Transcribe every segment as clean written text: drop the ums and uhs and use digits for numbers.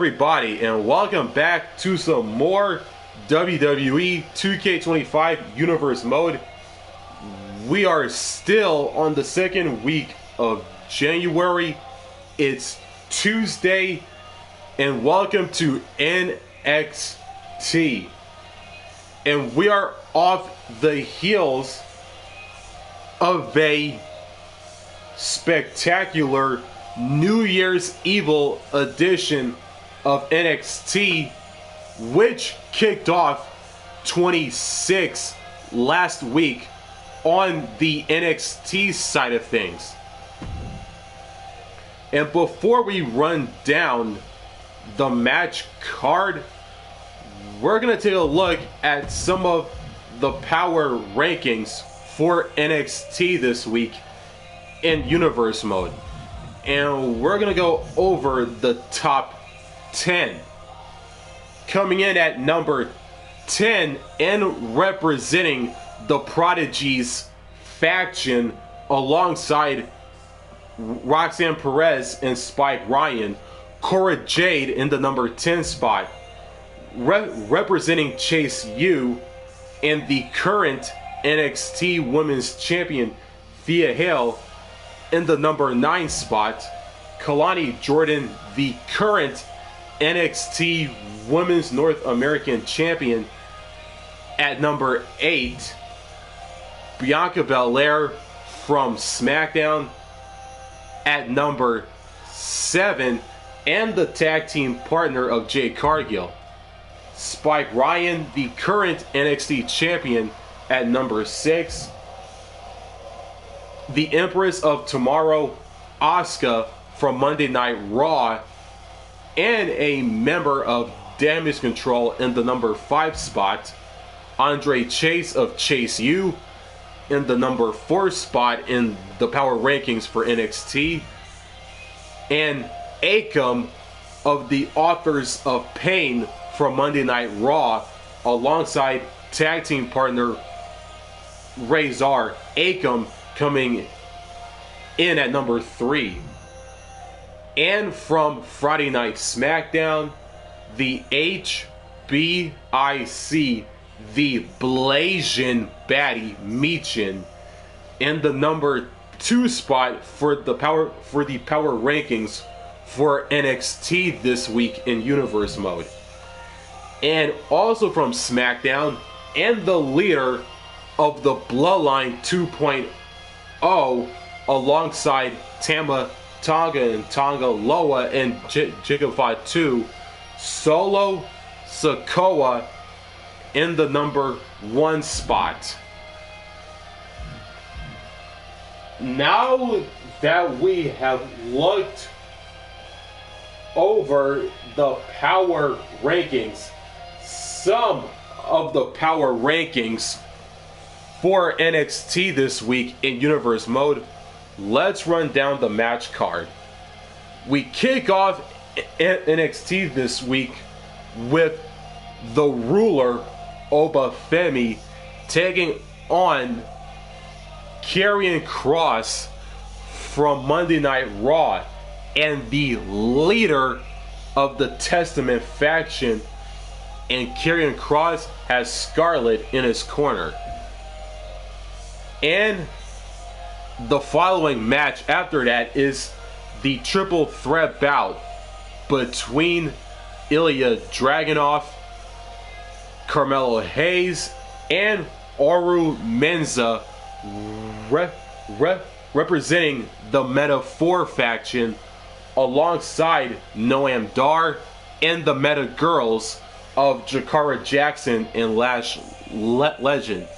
Everybody, and welcome back to some more WWE 2K25 Universe Mode. We are still on the second week of January. It's Tuesday, and welcome to NXT. And we are off the heels of a spectacular New Year's Evil edition of NXT, which kicked off 26 last week on the NXT side of things. And before we run down the match card, we're going to take a look at some of the power rankings for NXT this week in Universe Mode. And we're going to go over the top 10. Coming in at number 10 and representing the Prodigies faction alongside Roxxane, Perez, and Spike Ryan, Jade in the number 10 spot. Representing Chase U and the current NXT Women's Champion Thea Hale in the number 9 spot. Kalani Jordan, the current NXT Women's North American Champion, at number 8. Bianca Belair from SmackDown at number 7, and the tag team partner of Jade Cargill. Spike Ryan, the current NXT Champion, at number 6. The Empress of Tomorrow, Asuka from Monday Night Raw, and a member of Damage Control in the number 5 spot. Andre Chase of Chase U in the number 4 spot in the power rankings for NXT. And Akam of the Authors of Pain from Monday Night Raw, alongside tag team partner Razor Akam, coming in at number 3. And from Friday Night SmackDown, the HBIC, the Blasian Baddie Michin, in the number 2 spot for the power rankings for NXT this week in Universe Mode. And also from SmackDown, and the leader of the Bloodline 2.0, alongside Tama Tonga and Tonga Loa and Jigawa 2, Solo Sikoa in the number 1 spot. Now that we have looked over the power rankings, some of the power rankings for NXT this week in Universe Mode, let's run down the match card. We kick off NXT this week with the ruler Oba Femi taking on Karrion Kross from Monday Night Raw, and the leader of the Testament faction. And Karrion Kross has Scarlett in his corner. And the following match after that is the triple threat bout between Ilja Dragunov, Carmelo Hayes, and Oru Mensah, representing the Meta-4 faction, alongside Noam Dar and the Meta Girls of Jakara Jackson and Lash Legend.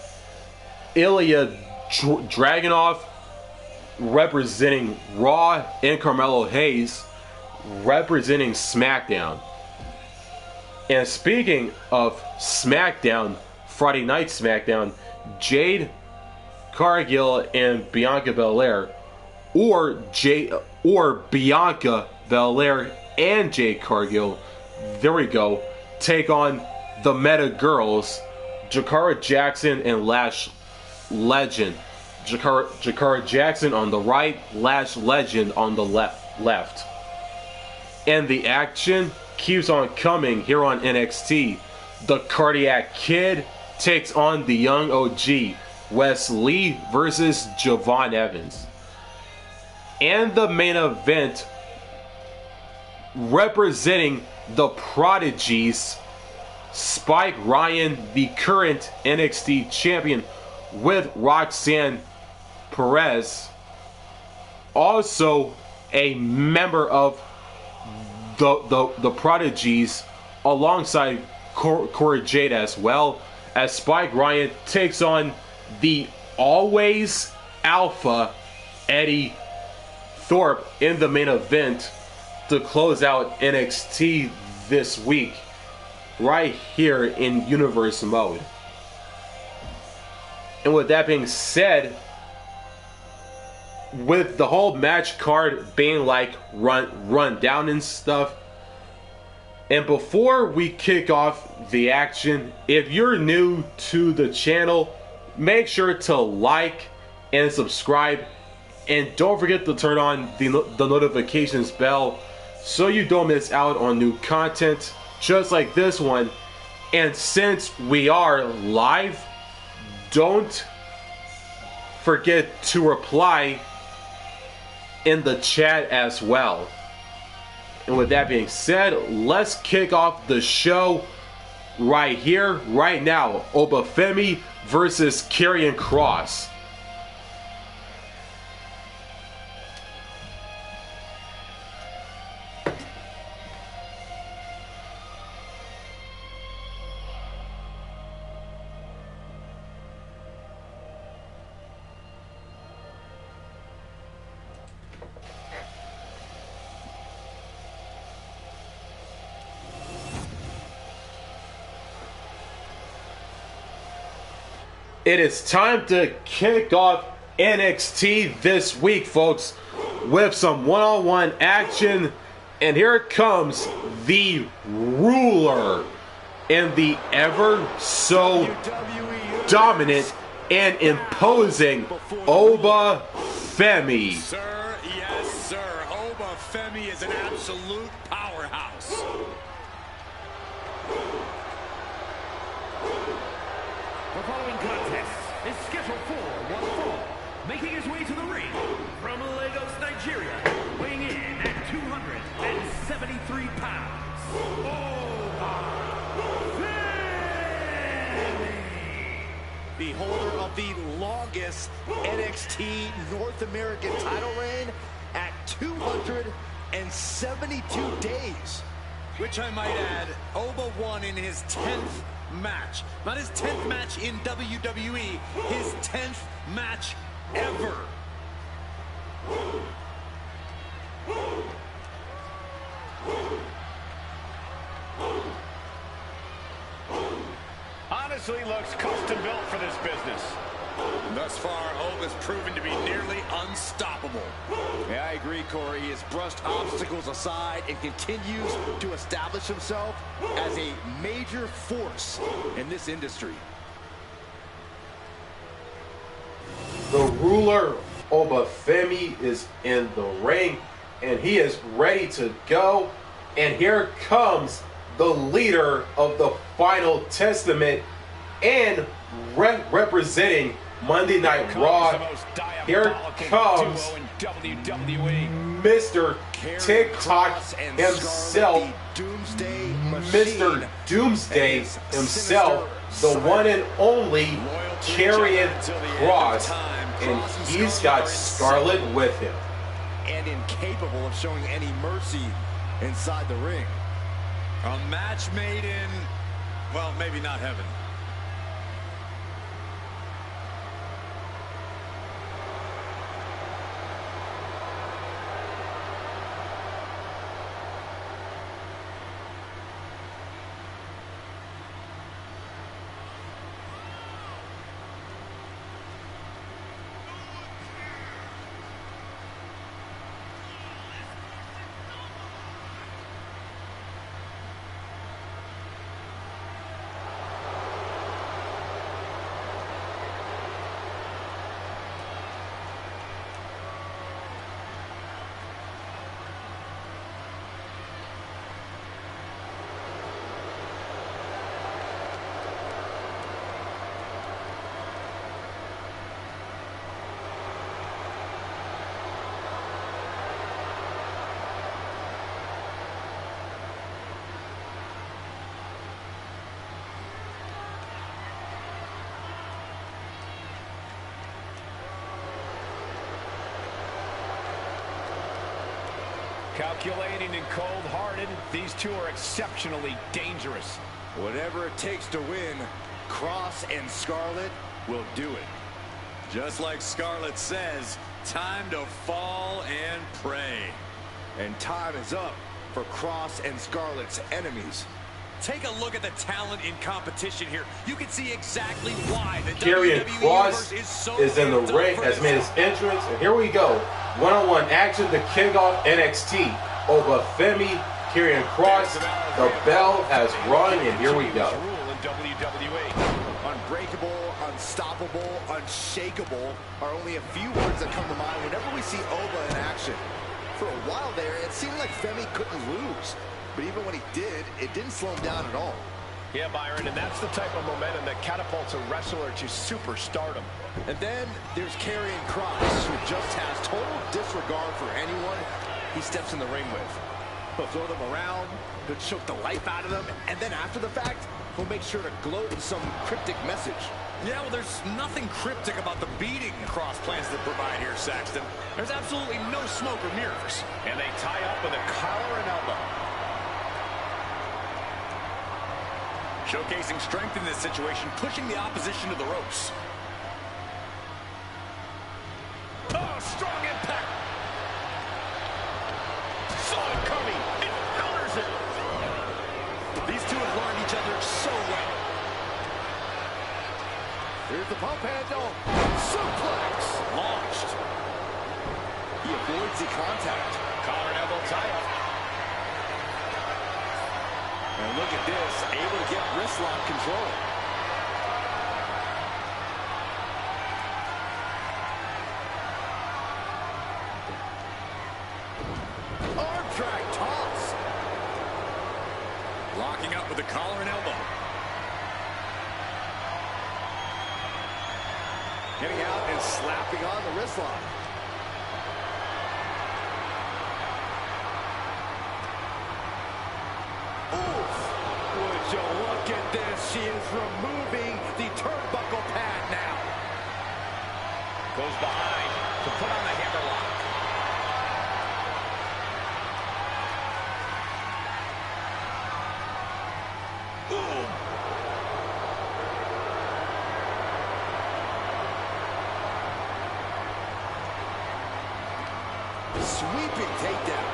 Ilja Dragunov representing Raw, and Carmelo Hayes representing SmackDown. And speaking of SmackDown, Friday Night SmackDown, Jade, Cargill, and Bianca Belair, or Bianca Belair and Jade Cargill, there we go, take on the Meta Girls, Jakara Jackson and Lash Legend. Jakara Jackson on the right, Lash Legend on the left. And the action keeps on coming here on NXT. The Cardiac Kid takes on the Young OG, Wes Lee versus Javon Evans. And the main event, representing the Prodigies, Spike Ryan, the current NXT champion, with Roxxane Perez, also a member of the Prodigies, alongside Corey Jade, as well as Spike Ryan takes on the always alpha Eddy Thorpe in the main event to close out NXT this week, right here in Universe mode. And with that being said, with the whole match card being like run down and stuff, and before we kick off the action, if you're new to the channel, make sure to like and subscribe, and don't forget to turn on the notifications bell so you don't miss out on new content just like this one. And since we are live, don't forget to reply in the chat as well. And with that being said, let's kick off the show right here, right now. Femi versus Karrion Kross. It is time to kick off NXT this week, folks, with some one-on-one action. And here comes the ruler and the ever so dominant and imposing Femi. Sir, yes, sir. Femi is an absolute powerhouse. The following contest is scheduled for one fall. Making his way to the ring from Lagos, Nigeria, weighing in at 273 pounds, Femi! The holder of the longest NXT North American title reign at 272 days. Which I might add, Oba won in his 10th match. Not his 10th match in WWE, his 10th match ever. Honestly looks custom built for this business. Thus far, Oba's proven to be nearly unstoppable. Yeah, I agree, Corey. He has brushed obstacles aside and continues to establish himself as a major force in this industry. The ruler, Femi, is in the ring, and he is ready to go. And here comes the leader of the Final Testament and representing Monday Night Raw. Here comes Mr. TikTok himself, Mr. Doomsday himself, the one and only Karrion Kross, and he's got Scarlett with him. And incapable of showing any mercy inside the ring. A match made in, well, maybe not heaven. Calculating and cold-hearted, these two are exceptionally dangerous. Whatever it takes to win, Kross and Scarlett will do it. Just like Scarlett says, time to fall and pray. And time is up for Kross and Scarlett's enemies. Take a look at the talent in competition here. You can see exactly why the Karrion WWE Universe is in the ring, has made his entrance, and here we go. One-on-one action to kick off NXT over Femi, Karrion Kross. The bell has rung, and here we go. Unbreakable, unstoppable, unshakable are only a few words that come to mind whenever we see Oba in action. For a while there, it seemed like Femi couldn't lose. But even when he did, it didn't slow him down at all. Yeah, Byron, and that's the type of momentum that catapults a wrestler to superstardom. And then there's Karrion Kross, who just has total disregard for anyone he steps in the ring with. He'll throw them around, he'll choke the life out of them, and then after the fact, he'll make sure to gloat with some cryptic message. Yeah, well, there's nothing cryptic about the beating Kross plans to provide here, Saxton. There's absolutely no smoke or mirrors. And they tie up with a collar and elbow. Showcasing strength in this situation, pushing the opposition to the ropes. Oh, strong impact. Saw it coming. It counters it. These two have learned each other so well. Here's the pump handle. Suplex. Launched. He avoids the contact. Collar and elbow tie-up. And look at this, able to get wrist lock control. Arm drag toss. Locking up with the collar and elbow. Getting out and slapping on the wrist lock. Would you look at this? She is removing the turnbuckle pad now. Goes behind to put on the hammerlock. Sweeping takedown.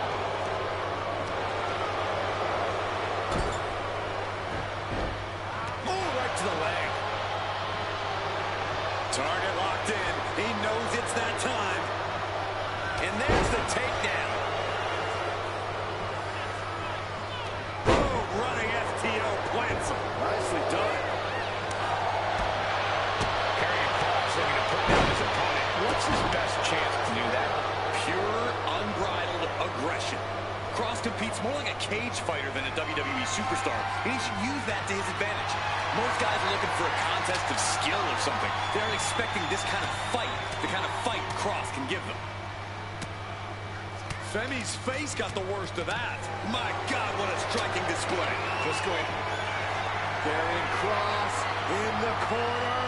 To the leg. Target locked in. He knows it's that time. And there's the takedown. Boom, running FTO plants him. Nicely done. Karrion Kross looking to put down his opponent. What's his best chance to do that? Pure, unbridled aggression. Kross competes more like a cage fighter than a WWE superstar, and he should use that to his advantage. Most guys are looking for a contest of skill or something. They're expecting this kind of fight, the kind of fight Kross can give them. Femi's face got the worst of that. My God, what a striking display. Just go ahead. Karrion Kross in the corner.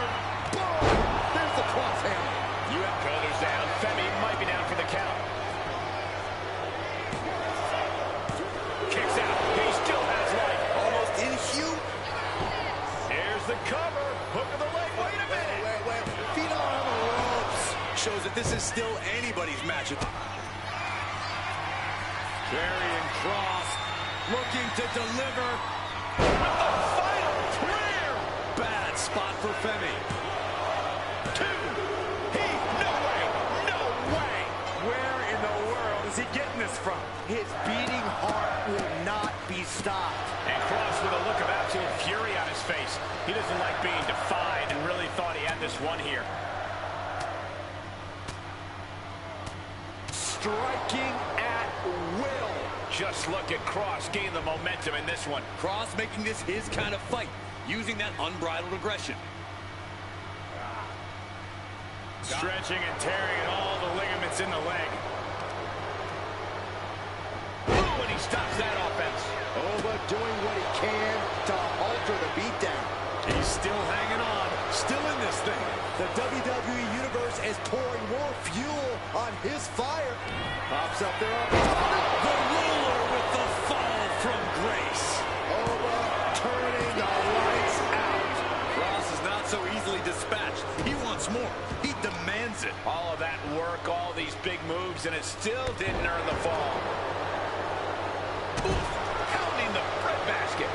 Boom! There's the cross hammer. You have shoulders down. Femi might be down for the count. Kicks out. He still has life. Almost inhuman. Here's the cover. Hook of the leg. Wait a minute. Wait. Feet on the ropes. Shows that this is still anybody's match. Karrion Kross Looking to deliver with the final prayer. Bad spot for Femi. Where in the world is he getting this from? His beating heart will not be stopped. And Kross with a look of absolute fury on his face. He doesn't like being defied and really thought he had this one here. Striking at will. Just look at Kross gain the momentum in this one. Kross making this his kind of fight, using that unbridled aggression. Stretching and tearing at all the ligaments in the leg. Ooh, and he stops that offense. Oba doing what he can to alter the beatdown. He's still hanging on, still in this thing. The WWE Universe is pouring more fuel on his fire. Pops up there on The ruler with the fall from grace. turning the lights out. Kross is not so easily dispatched. He wants more. He demands it. All of that work, all these big moves, and it still didn't earn the fall. Oof, pounding the bread basket.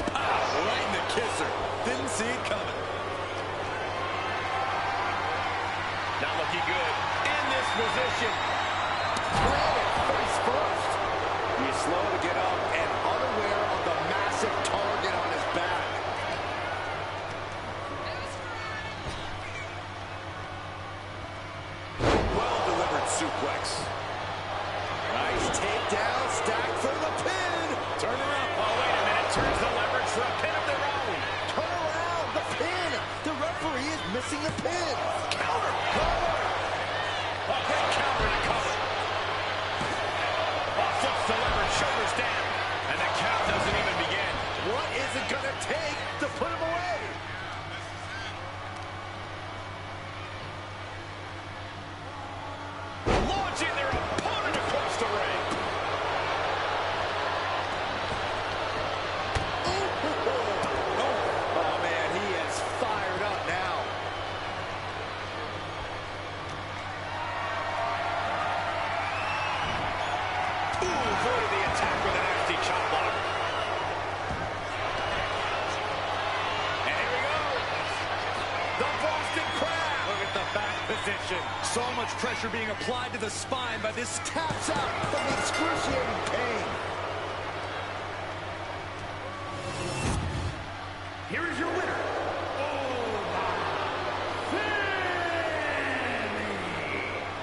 Right in the kisser. Didn't see it coming. Not looking good in this position. Face first. He's slow to get up and unaware of the massive target on his back. Well-delivered suplex. Nice takedown, stack for the pin. Turn around. Oh, wait a minute. Turns the leverage for a pin of their own. Turn around, the pin. The referee is missing the pin. Counter. A great counter and a cover. Flips the leverage, shoulders down. And the count doesn't even begin. What is it going to take to put him away? Launching their opponent across the ring. Oh, man, he is fired up now. Avoided the attack with a nasty chop block. And here we go. The Boston Crab. Look at the back position. So much pressure being applied to the spine by this. Taps out from excruciating pain. Here is your winner.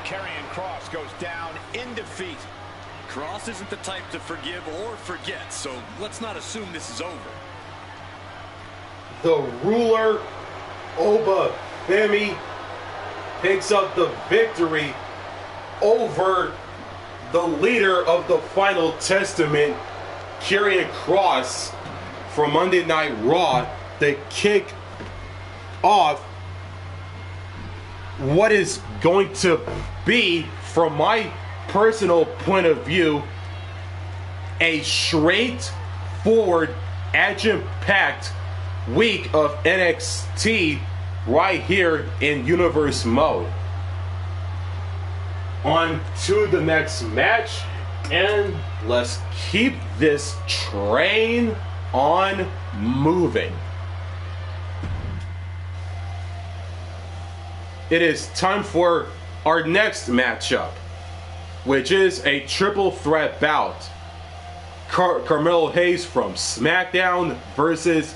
Karrion Kross goes down in defeat. Kross isn't the type to forgive or forget, so let's not assume this is over. The ruler, Femi, picks up the victory over the leader of the Final Testament, Karrion Kross, from Monday Night Raw to kick off what is going to be, from my personal point of view, a straightforward, action-packed week of NXT right here in Universe mode. On to the next match, and let's keep this train on moving. It is time for our next matchup, which is a triple threat bout. Carmelo Hayes from SmackDown versus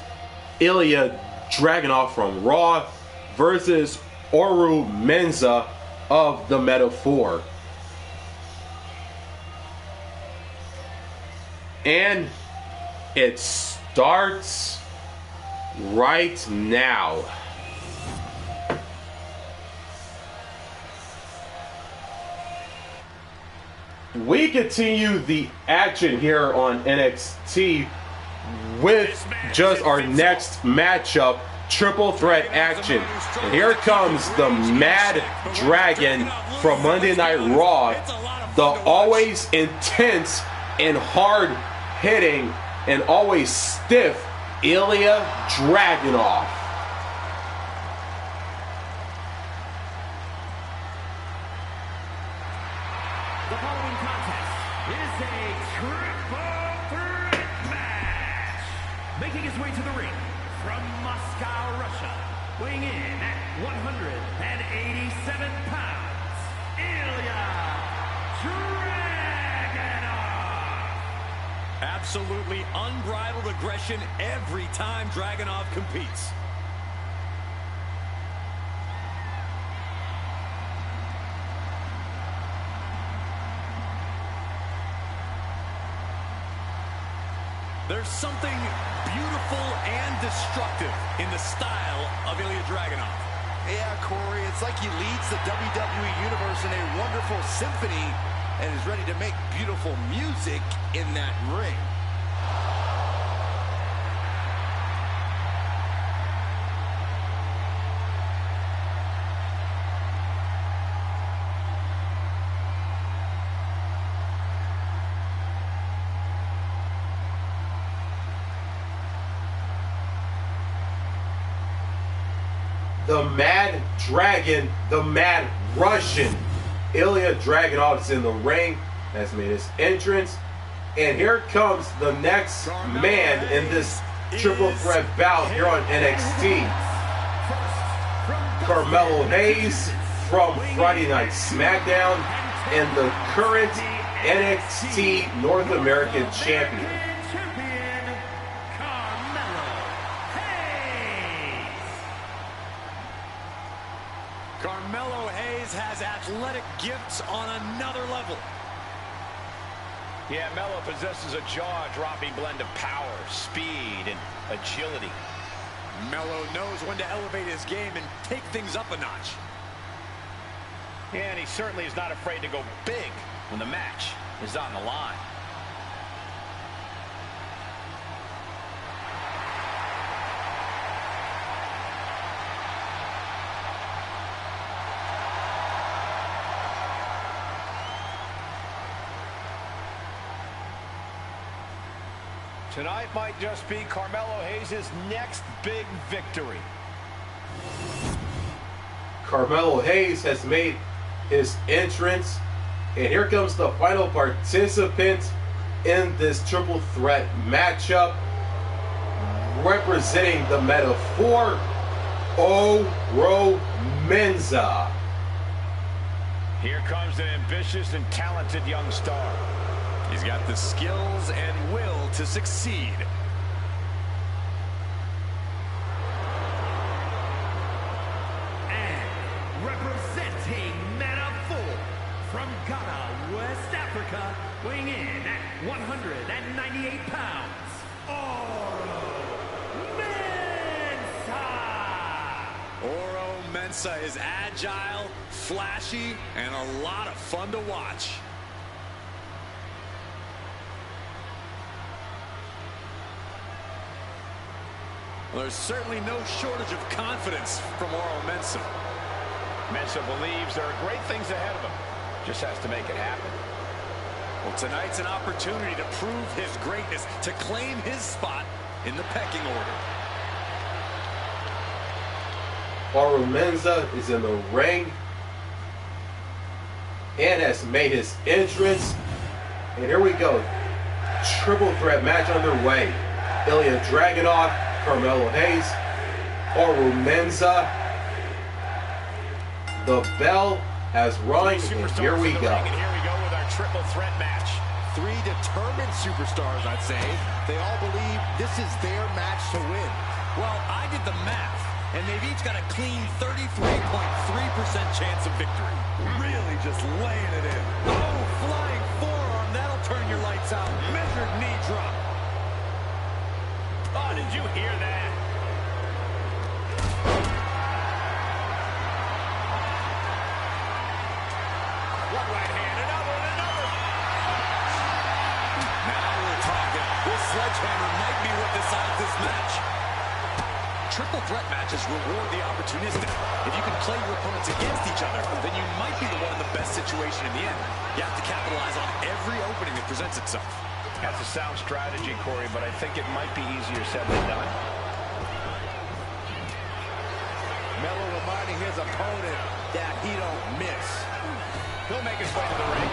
Ilja Dragunov from Raw versus Mensah of the Metaphor. And it starts right now. We continue the action here on NXT with just our next matchup, triple threat action. And here comes the Mad Dragon from Monday Night Raw, the always intense and hard hitting and always stiff Ilja Dragunov. The following contest is a triple threat match. Making his way to the ring from Moscow, Russia, weighing in at 187 pounds, Ilja Dragunov. Absolutely unbridled aggression every time Dragunov competes. There's something beautiful and destructive in the style of Ilja Dragunov. Yeah, Corey, it's like he leads the WWE Universe in a wonderful symphony and is ready to make beautiful music in that ring. the Mad Dragon, the Mad Russian. Ilja Dragunov is in the ring, has made his entrance. And here comes the next man in this triple threat bout here on NXT. Carmelo Hayes from Friday Night SmackDown and the current NXT North American Champion. Carmelo Hayes has athletic gifts on another level. Yeah, Melo possesses a jaw-dropping blend of power, speed, and agility. Melo knows when to elevate his game and take things up a notch. Yeah, and he certainly is not afraid to go big when the match is on the line. Tonight might just be Carmelo Hayes' next big victory. Carmelo Hayes has made his entrance, and here comes the final participant in this triple threat matchup, representing the Metaphor, Mensah. Here comes an ambitious and talented young star. He's got the skills and will to succeed. And representing Metaphor from Ghana, West Africa, weighing in at 198 pounds, Mensah! Mensah is agile, flashy, and a lot of fun to watch. Well, there's certainly no shortage of confidence from Mensah. Mensah believes there are great things ahead of him. Just has to make it happen. Well, tonight's an opportunity to prove his greatness, to claim his spot in the pecking order. Mensah is in the ring and has made his entrance. And here we go. Triple threat match underway. Ilja Dragunov, Carmelo Hayes, Mensah. The bell has rung, and here we go. And here we go with our triple threat match. Three determined superstars, I'd say. They all believe this is their match to win. Well, I did the math, and they've each got a clean 33.3% chance of victory. Really just laying it in. Oh, flying forearm, that'll turn your lights out. Measured knee drop. Oh, did you hear that? One right hand, another, and another. Now we're talking. This sledgehammer might be what decides this match. Triple threat matches reward the opportunistic. If you can play your opponents against each other, then you might be the one in the best situation in the end. You have to capitalize on every opening that presents itself. That's a sound strategy, Corey, but I think it might be easier said than done. Melo reminding his opponent that he don't miss. He'll make his way to the ring.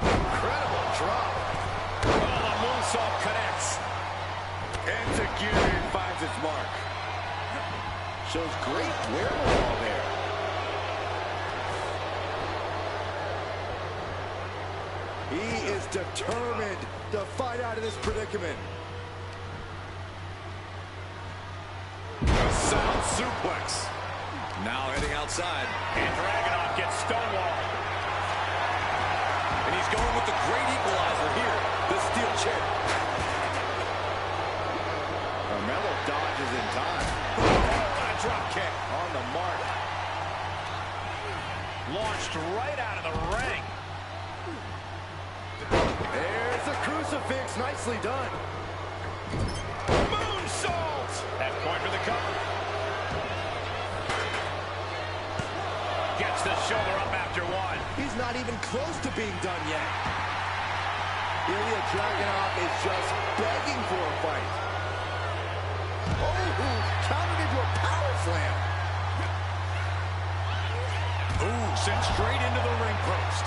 Incredible drop. Oh, the moonsault connects. Executed finds its mark. Shows great wherewithal there. He is determined to fight out of this predicament. A sound suplex. Now heading outside. And Dragunov gets stonewalled. And he's going with the great equalizer here, the steel chair. Carmelo dodges in time. What a drop kick. On the mark. Launched right out of the ring. There's the crucifix. Nicely done. Moonsault. That point for the cover. the shoulder up after one. He's not even close to being done yet. Ilja Dragunov is just begging for a fight. Oh, countered into a power slam. Ooh, sent straight into the ring post.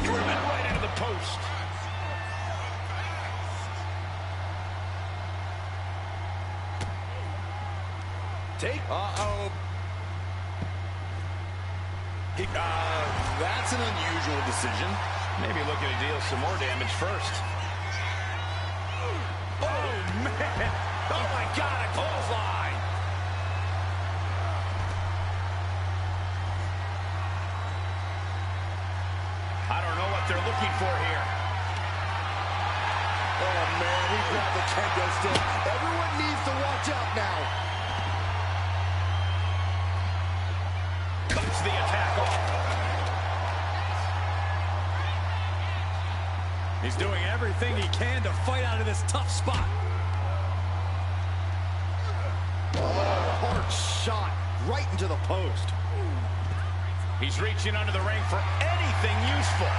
Driven right into the post. Uh-oh. That's an unusual decision. Maybe looking to deal some more damage first. Oh, man. Oh, my God, a clothesline. I don't know what they're looking for here. Oh, man, he grabbed the kendo stick. Everyone needs to watch out now. Cuts the attack off. He's doing everything he can to fight out of this tough spot. Hard shot right into the post. He's reaching under the ring for anything useful.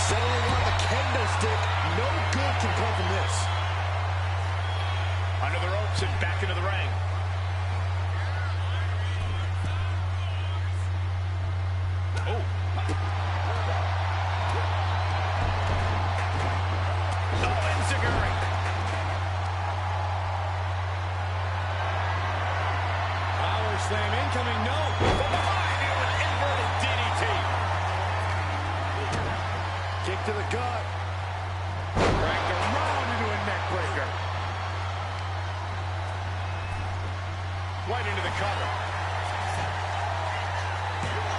Settling on the kendo stick. No good can come from this. Under the ropes and back into the ring. Oh. Power slam incoming, no. From behind here with inverted DDT. Kick to the gut. Dragged around into a neck breaker. Right into the cover.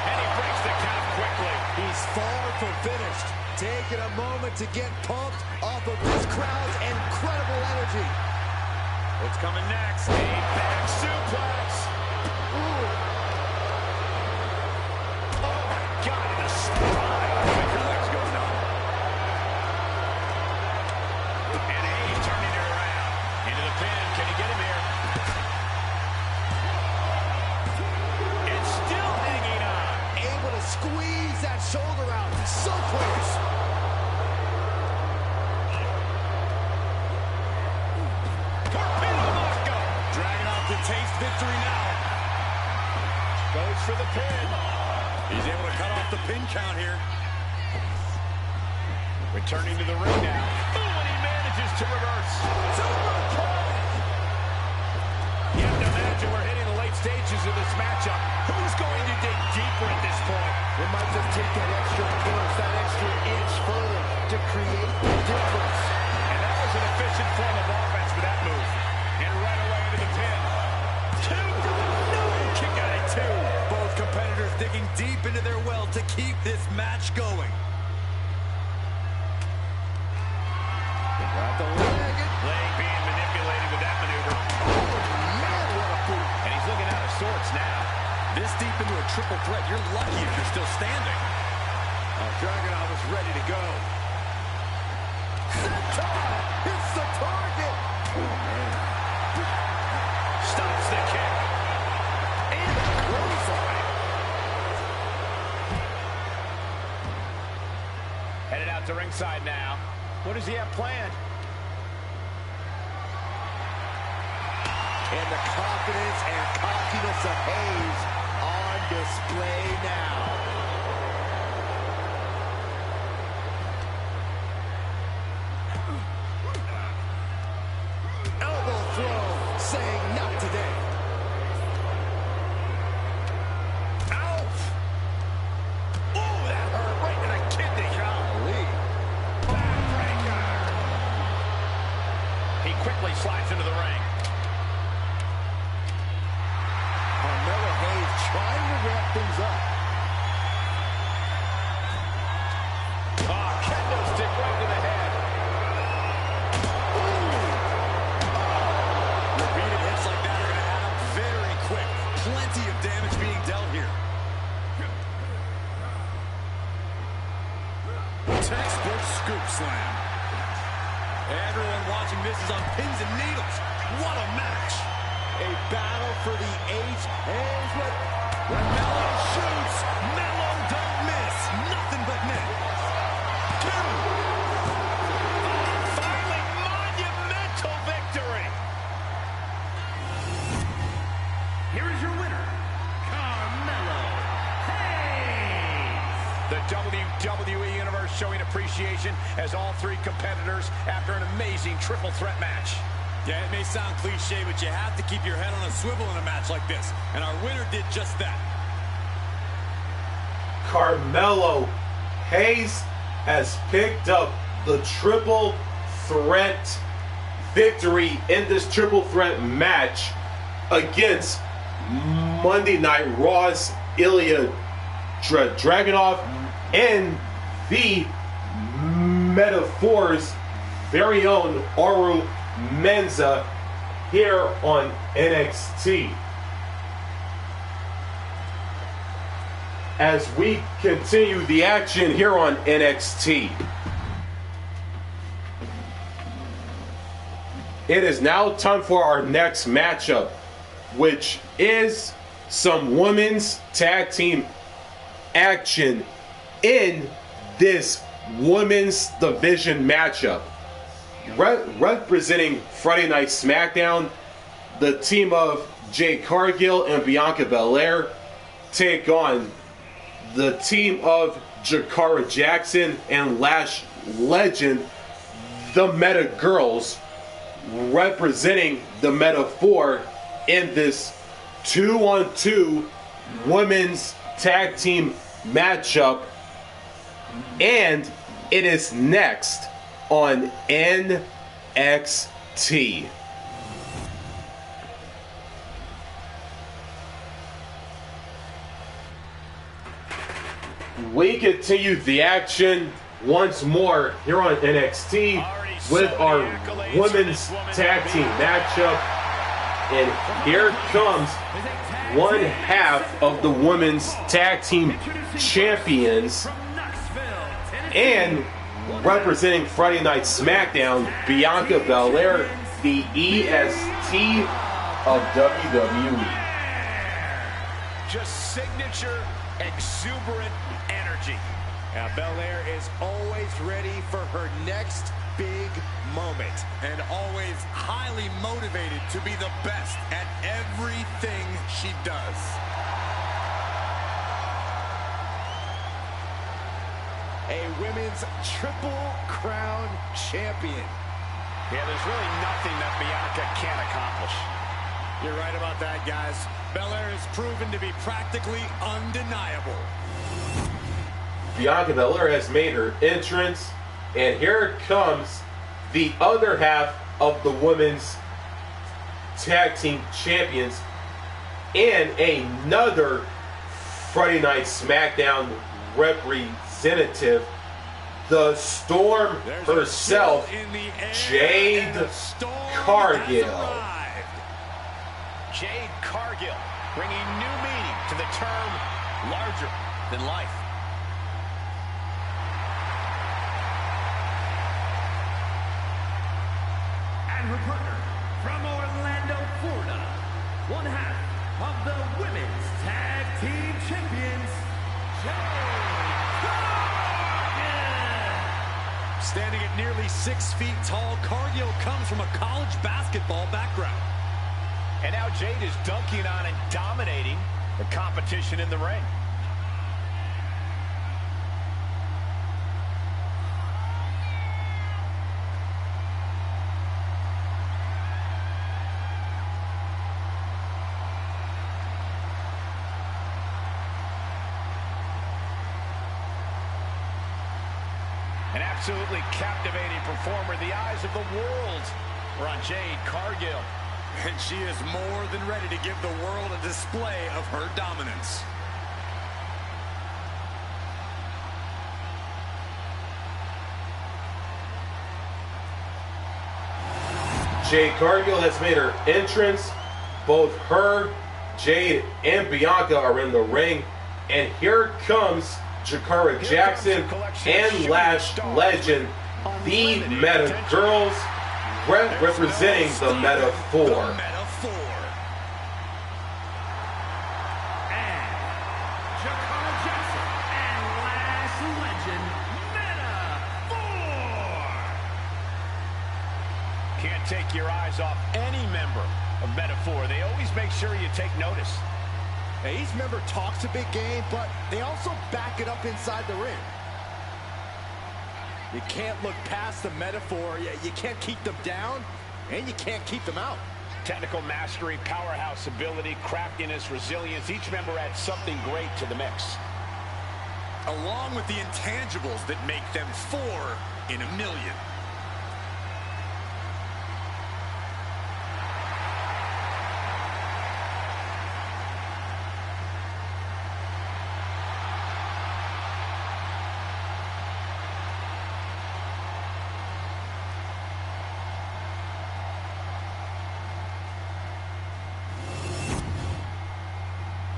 And he breaks the count quickly. He's far from finished. Taking a moment to get pumped off of this crowd's incredible energy. What's coming next? A back suplex. Ooh. Oh, my God, in the spine. Make your legs go numb. And he's turning it around. Into the pin. Can he get him here? It's still hanging on. Able to squeeze that shoulder out. So close. Dragunov to taste victory now. Goes for the pin. He's able to cut off the pin count here. Returning to the ring now. Oh, and he manages to reverse. You have to imagine we're hitting the late stages of this matchup. Who's going to dig deeper at this point? They might just take that extra push, that extra inch further to create the difference. And that was an efficient form of offense with that move. And right away into the pin. Two. No. Kick out at two. Both competitors digging deep into their well to keep this match going. Got the leg. Leg being manipulated with that maneuver. Man, what a boot. And he's looking out of sorts now. This deep into a triple threat, you're lucky if you're still standing. Dragunov is ready to go. Hits the target. Stops the kick. And clothesline. Headed out to ringside now. What does he have planned? And the confidence and cockiness of Hayes on display now. Elbow throw, saying not today. Ouch! Oh, that hurt right in the kidney. Golly. Backbreaker. He quickly slides into the ring. Carmelo Hayes trying to wrap things up. Kendo stick right to the head. Repeated hits like that are going to add up very quick. Plenty of damage being dealt here. Textbook scoop slam. Everyone watching this is on pins and needles. What a match. A battle for the 8. And when Melo shoots, Melo don't miss. Nothing but net. 2. Finally, monumental victory. Here is your winner, Carmelo Hayes. The WWE Universe showing appreciation as all 3 competitors after an amazing triple threat match. Yeah, it may sound cliche, but you have to keep your head on a swivel in a match like this. And our winner did just that. Carmelo Hayes has picked up the triple threat victory in this triple threat match against Monday Night Raw's Ilja Dragunov and the Metaphor's very own Mensah here on NXT. As we continue the action here on NXT, it is now time for our next matchup, which is some women's tag team action in this women's division matchup. Representing Friday Night SmackDown, the team of Jade Cargill and Bianca Belair take on the team of Jakara Jackson and Lash legend, the Meta Girls, representing the Metaphor in this 2-on-2 women's tag team matchup. And it is next on NXT. We continue the action once more here on NXT with our women's tag team matchup. And here comes one half of the women's tag team champions, and representing Friday Night SmackDown, Bianca Belair, the EST of WWE. Just signature, exuberant energy. Now, Belair is always ready for her next big moment. And always highly motivated to be the best at everything she does. A women's triple crown champion. Yeah, there's really nothing that Bianca can't accomplish. You're right about that, guys. Belair is proven to be practically undeniable. Bianca Belair has made her entrance, and here comes the other half of the women's tag team champions and another Friday Night SmackDown representative, the Storm herself, Jade Cargill. Jade Cargill bringing new meaning to the term larger than life. And her partner from Orlando, Florida, one half of the women's tag team champions, Jade Cargill. Standing at nearly 6 feet tall, Karrion comes from a college basketball background. And now Jade is dunking on and dominating the competition in the ring. An absolutely captivating performer. The eyes of the world are on Jade Cargill. And she is more than ready to give the world a display of her dominance. Jade Cargill has made her entrance. Both her, Jade, and Bianca are in the ring. And here comes Jakara Jackson and Lash legend, the Meta Girls, representing the Metaphor. can't take your eyes off any member of Metaphor. They always make sure you take notice. Now, each member talks a big game, but they also back it up inside the ring. You can't look past the Metaphor. You can't keep them down, and you can't keep them out. Technical mastery, powerhouse ability, craftiness, resilience. Each member adds something great to the mix. Along with the intangibles that make them 4 in a million.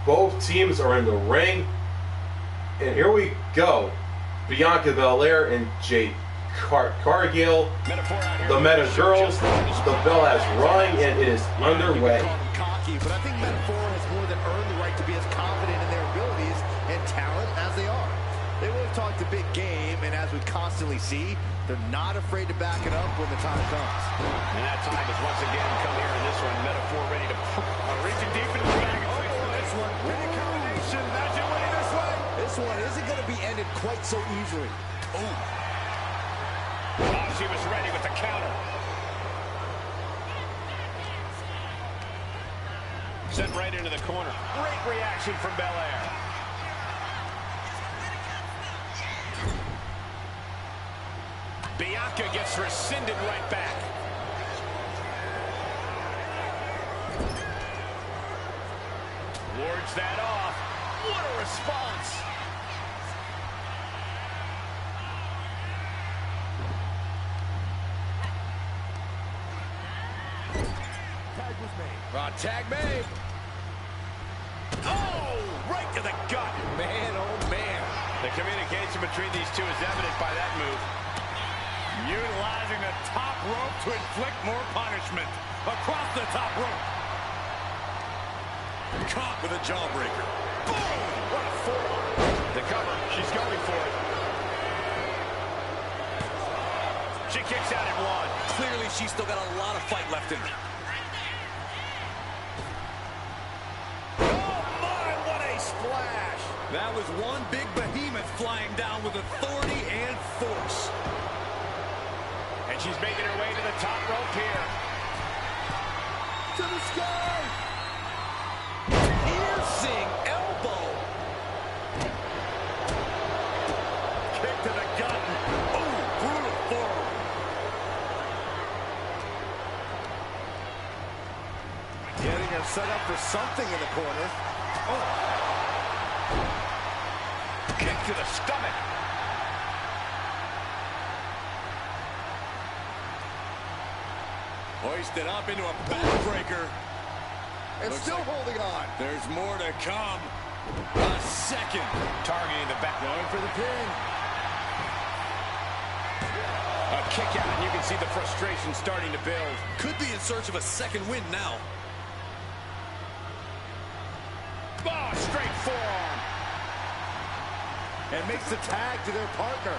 Both teams are in the ring. And here we go. Bianca Belair and Jade Cargill. The Meta Girls. The bell has rung and it is underway. Cocky, but I think Metaphor has more than earned the right to be as confident in their abilities and talent as they are. They will talk a big game, and as we constantly see, they're not afraid to back it up when the time comes. And that time has once again come here in this one. Metaphor ready to reaching deep into the bag. This one, winning combination, that's it winning this way. This one isn't going to be ended quite so easily. Oh, she was ready with the counter. Sent right into the corner. Great reaction from Belair. Bianca gets rescinded right back. Wards that off. What a response. Tag was made. Tag made. Oh, right to the gut. Man, oh man. The communication between these two is evident by that move. Utilizing the top rope to inflict more punishment. Across the top rope. Caught with a jawbreaker. Boom! What a forearm. The cover. She's going for it. She kicks out at 1. Clearly, she's still got a lot of fight left in her. Oh, my, what a splash. That was one big behemoth flying down with authority and force. And she's making her way to the top rope here. To the sky. Piercing elbow. Kick to the gut. Oh, brutal forearm. Getting her set up for something in the corner. Oh. Kick to the stomach. Hoisted up into a backbreaker. And still holding on. There's more to come. A second. Targeting the back. Going for the pin. A kick out, and you can see the frustration starting to build. Could be in search of a second win now. Oh, straight forearm. And makes the tag to their partner.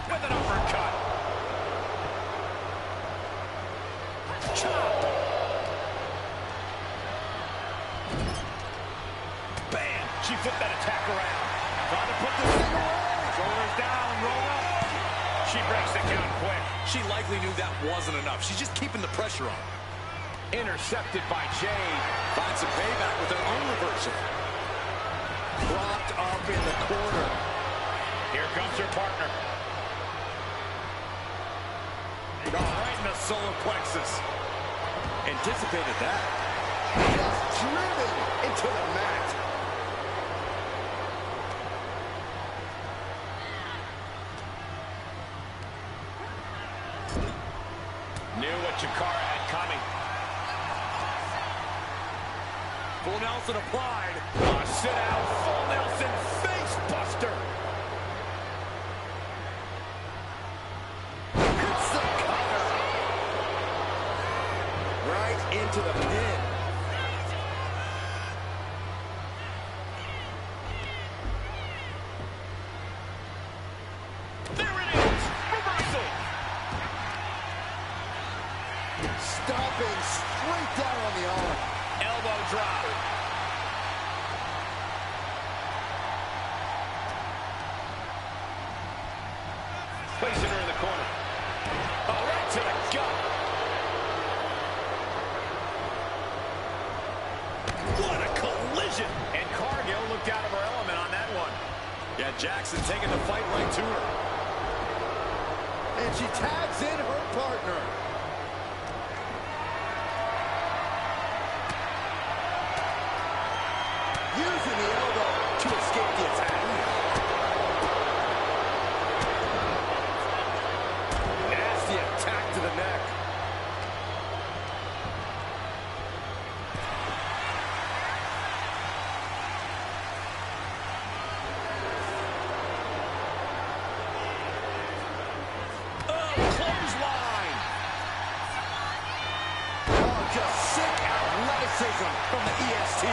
With an uppercut. Chop. Bam. She flipped that attack around. Trying to put this thing away. Shoulders down, roll up. She breaks the count quick. She likely knew that wasn't enough. She's just keeping the pressure on. Intercepted by Jade. Finds some payback with her own reversal. Propped up in the corner. Here comes her partner. Right in the solar plexus. Anticipated that. Just driven into the mat. Knew what Jakara had coming. Full Nelson applied. Sit out, full Nelson, face buster. Hits the cover. Right into the pin. There it is. Reverse stomping straight down on the arm. Elbow drop. Placing her in the corner. Oh, right to the gut. What a collision. And Cargill looked out of her element on that one. Yeah, Jackson taking the fight right to her. And she tags in her partner. Using the elbow to escape the attack. Nasty attack to the neck. Oh, clothesline. Oh, just sick athleticism from the EST.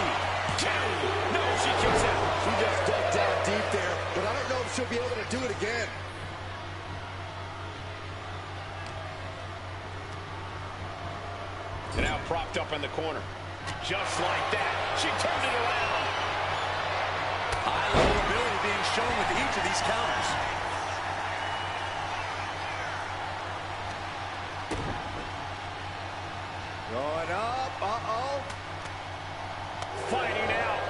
No, she kicks out. She just dug down deep there, but I don't know if she'll be able to do it again. And now propped up in the corner. Just like that, she turned it around. High-level ability being shown with each of these counters. Going up, uh-oh. Fighting out.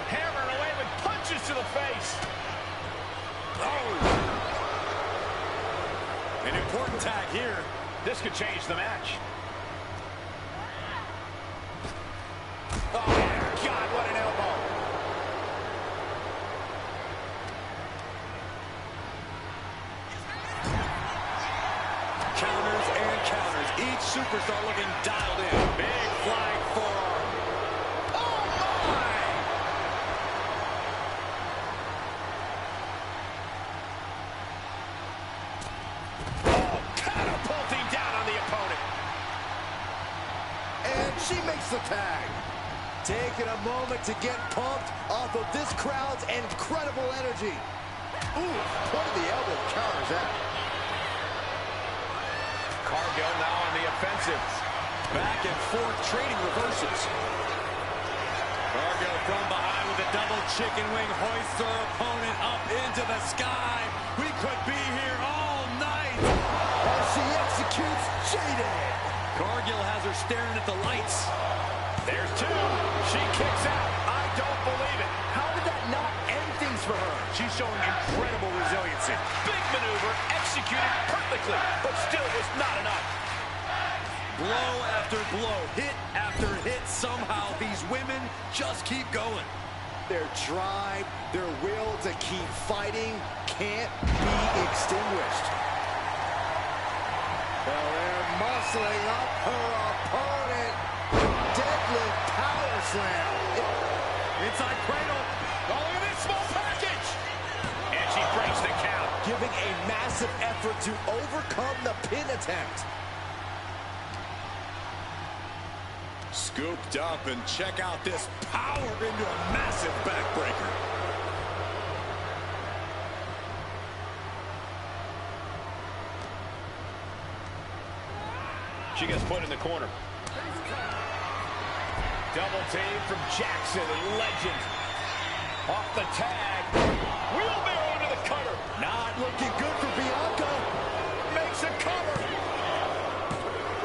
Hammering away with punches to the face. Oh. An important tag here. This could change the match. Oh, God, what an elbow. Counters and counters. Each superstar looking dialed in. Big flying forearm. Oh, my! Oh, catapulting down on the opponent. And she makes the tag. Taking a moment to get pumped off of this crowd's incredible energy. Ooh, point of the elbow counters that. Cargill now on the offensive. Back and forth trading reverses. Cargill from behind with a double chicken wing hoists her opponent up into the sky. We could be here all night. As she executes Jade. Cargill has her staring at the lights. There's two. She kicks out. I don't believe it. How did that not end things for her? She's showing incredible resiliency. Big maneuver, executed perfectly, but still was not enough. Blow after blow, hit after hit. Somehow these women just keep going. Their drive, their will to keep fighting can't be extinguished. Belair muscling up her opponent. Deadlift power slam. Inside cradle. Oh, look at this small package. And she breaks the count. Giving a massive effort to overcome the pin attempt. Scooped up, and check out this power into a massive backbreaker. She gets put in the corner. Double team from Jackson and Legend. Off the tag. Wheelbarrow into the cutter. Not looking good for Bianca. Makes a cover.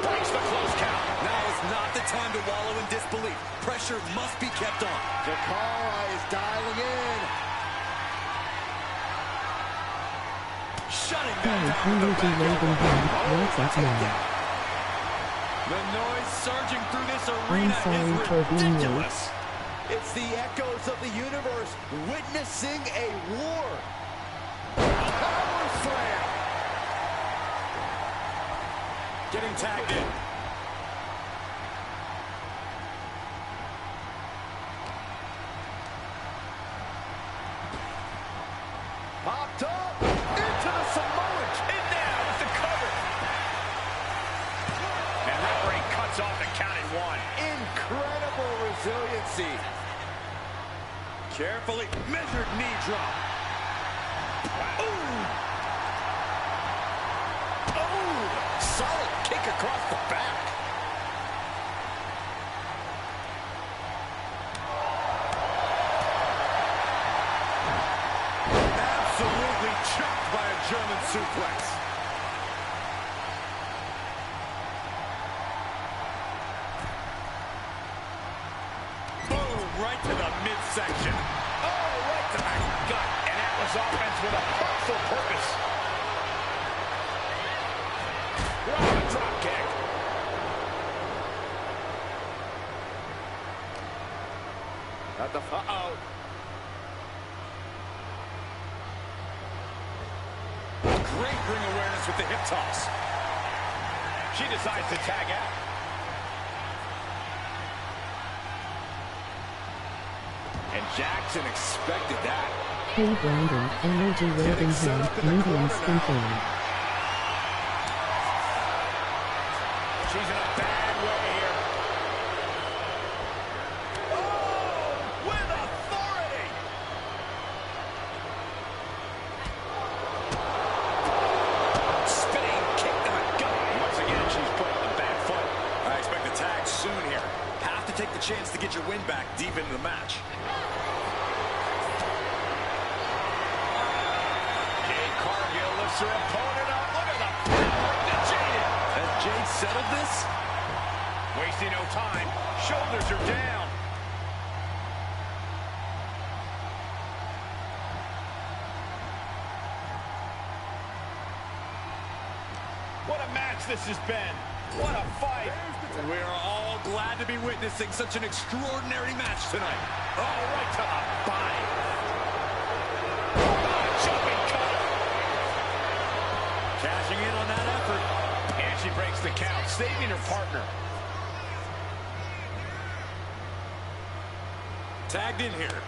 Breaks the close count. Now is not the time to wallow in disbelief. Pressure must be kept on. Jakara is dialing in. Shutting that down with the back. The noise surging through this arena is ridiculous. It's the echoes of the universe witnessing a war. Power slam. Getting tagged in. Popped up into the Samoan. In there with the cover. And referee cuts off the count at one. Incredible resiliency. Carefully measured knee drop. Ooh. Oh, solid kick across the back. German suplex. Boom, right to the midsection. Oh, right to the gut. An Atlas offense with a powerful purpose. Right, drop kick. At the uh-oh. Great ring awareness with the hip toss. She decides to tag out. And Jackson expected that. Hey Brandon, energy waving hand, medium sprinkling. She's in a bad way here. Oh, with authority. Spinning kick to the gut. Once again, she's put on the back foot. I expect a tag soon here. Have to take the chance to get your win back deep into the match. Cargill lifts her opponent up. Look at the power to Jade. Has Jade settled this? Wasting no time. Shoulders are down. What a match this has been. What a fight. We are all glad to be witnessing such an extraordinary match tonight. Oh, right to the body. Jumping cutter. Cashing in on that effort. And she breaks the count, saving her partner. Tagged in here.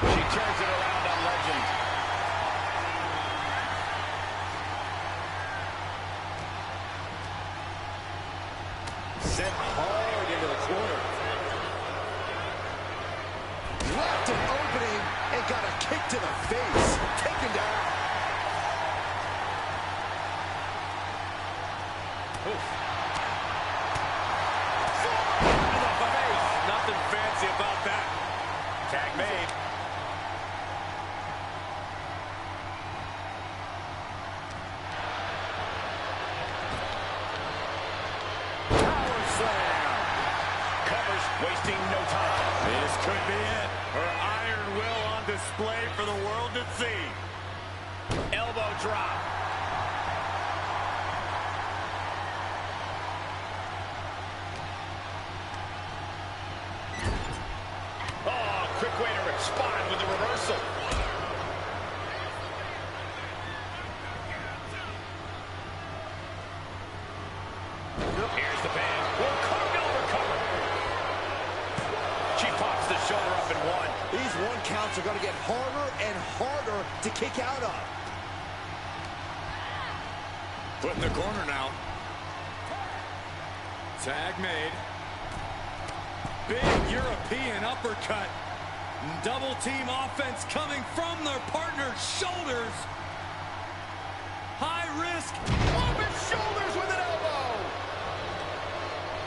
She turns it around on Legend. Sent hard into the corner. Left an opening and got a kick to the face. Taken down. Oof. Nothing fancy about that. Tag made. Power slam. Covers, wasting no time. This could be it. Her iron will on display for the world to see. Elbow drop. Oh, quick way to respond with the reversal. Here's the pin. Will Cargill recover? She pops the shoulder up in one. These one counts are going to get harder and harder to kick out of. Put in the corner now. Tag made. Big European uppercut. Double team offense coming from their partner's shoulders. High risk. Off his shoulders with an elbow.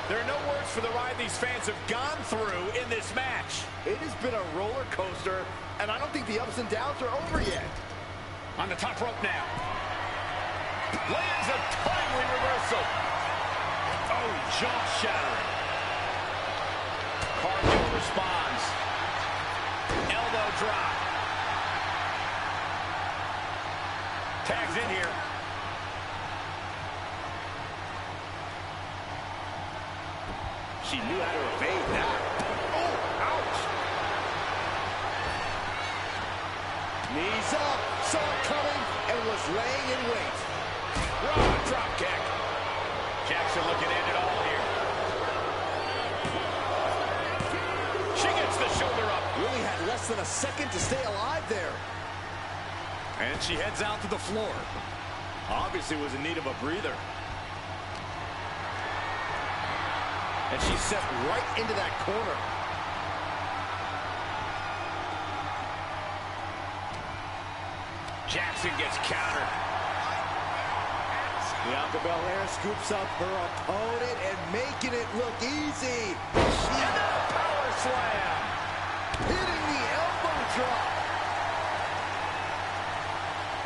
There are no words for the ride these fans have gone through in this match. It has been a roller coaster, and I don't think the ups and downs are over yet. On the top rope now. Lands a timely reversal. Oh, jaw-shattering. Kargill responds. Elbow drop. Tags in here. She knew how to evade that. Oh, ouch. Knees up, saw it coming, and was laying in wait. Raw drop kick. Jackson looking to end it all here. She gets the shoulder up. Really had less than a second to stay alive there. And she heads out to the floor. Obviously was in need of a breather. And she's set right into that corner. Jackson gets countered. Bianca Belair scoops up her opponent and making it look easy. And a power slam. Hitting the elbow drop.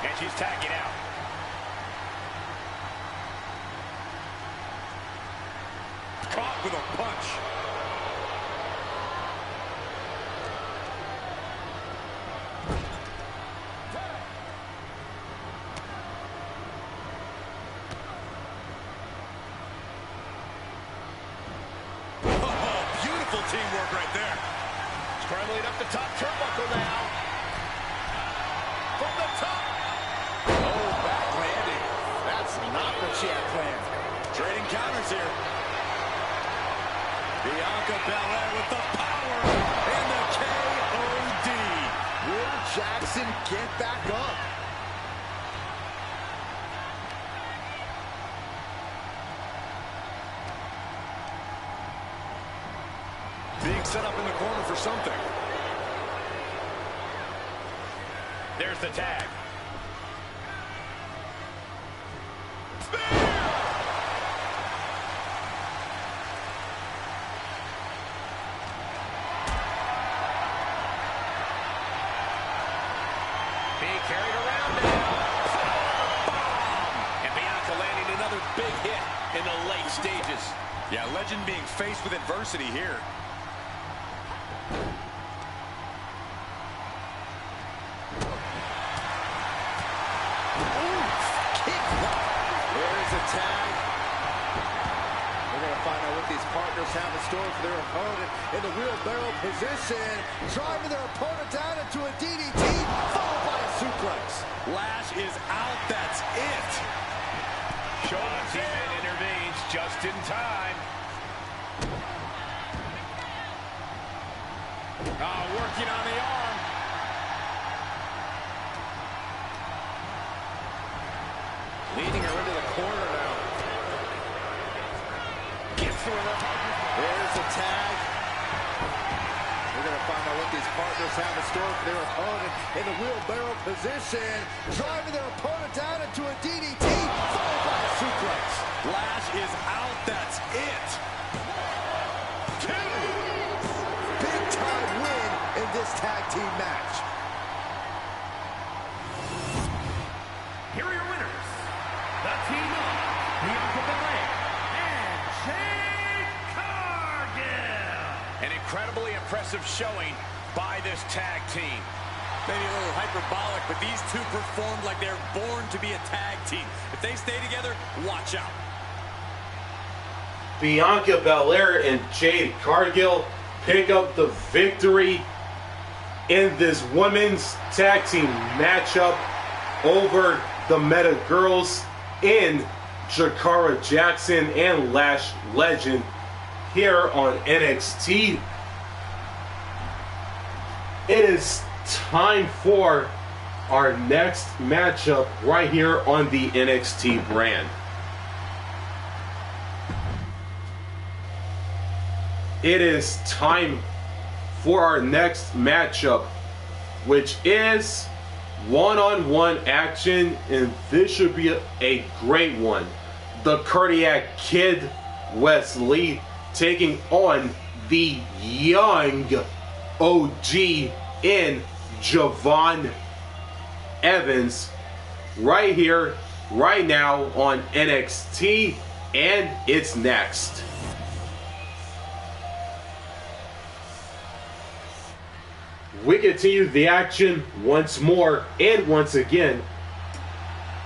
And she's tagging out. Caught with a punch. Teamwork right there. Scrambling up the top turnbuckle now. From the top. Oh, back landing. That's not what she had planned. Trading counters here. Bianca Belair with the power and the KOD. Will Jackson get back up? Being set up in the corner for something. There's the tag. Being carried around now. Powerbomb! And Bianca landing another big hit in the late stages. Yeah, legend being faced with adversity here. Tag. We're going to find out what these partners have in store for their opponent in the wheelbarrow position. Driving their opponent down into a DDT, followed by a suplex. Lash is out, that's it. Sean Teeman intervenes just in time. Working on the arm. Leading her into the corner now. Gets through her. There's a tag. We're going to find out what these partners have in store for their opponent in the wheelbarrow position. Driving their opponent down into a DDT, followed by a suplex. Lash is out, that's it. 2. Big time win in this tag team match. Here are your winners. The team of Bianca Belair and Jade Cargill. An incredibly impressive showing by this tag team. Maybe a little hyperbolic, but these two performed like they're born to be a tag team. If they stay together, watch out. Bianca Belair and Jade Cargill pick up the victory in this women's tag team matchup over the Meta Girls in Jakara Jackson and Lash Legend here on NXT. It is time for our next matchup right here on the NXT brand. It is time for our next matchup, which is one-on-one action, and this should be a great one. The Cardiac Kid, Wesley, taking on the young OG in Javon Evans, right here, right now on NXT, and it's next. We continue the action once more and once again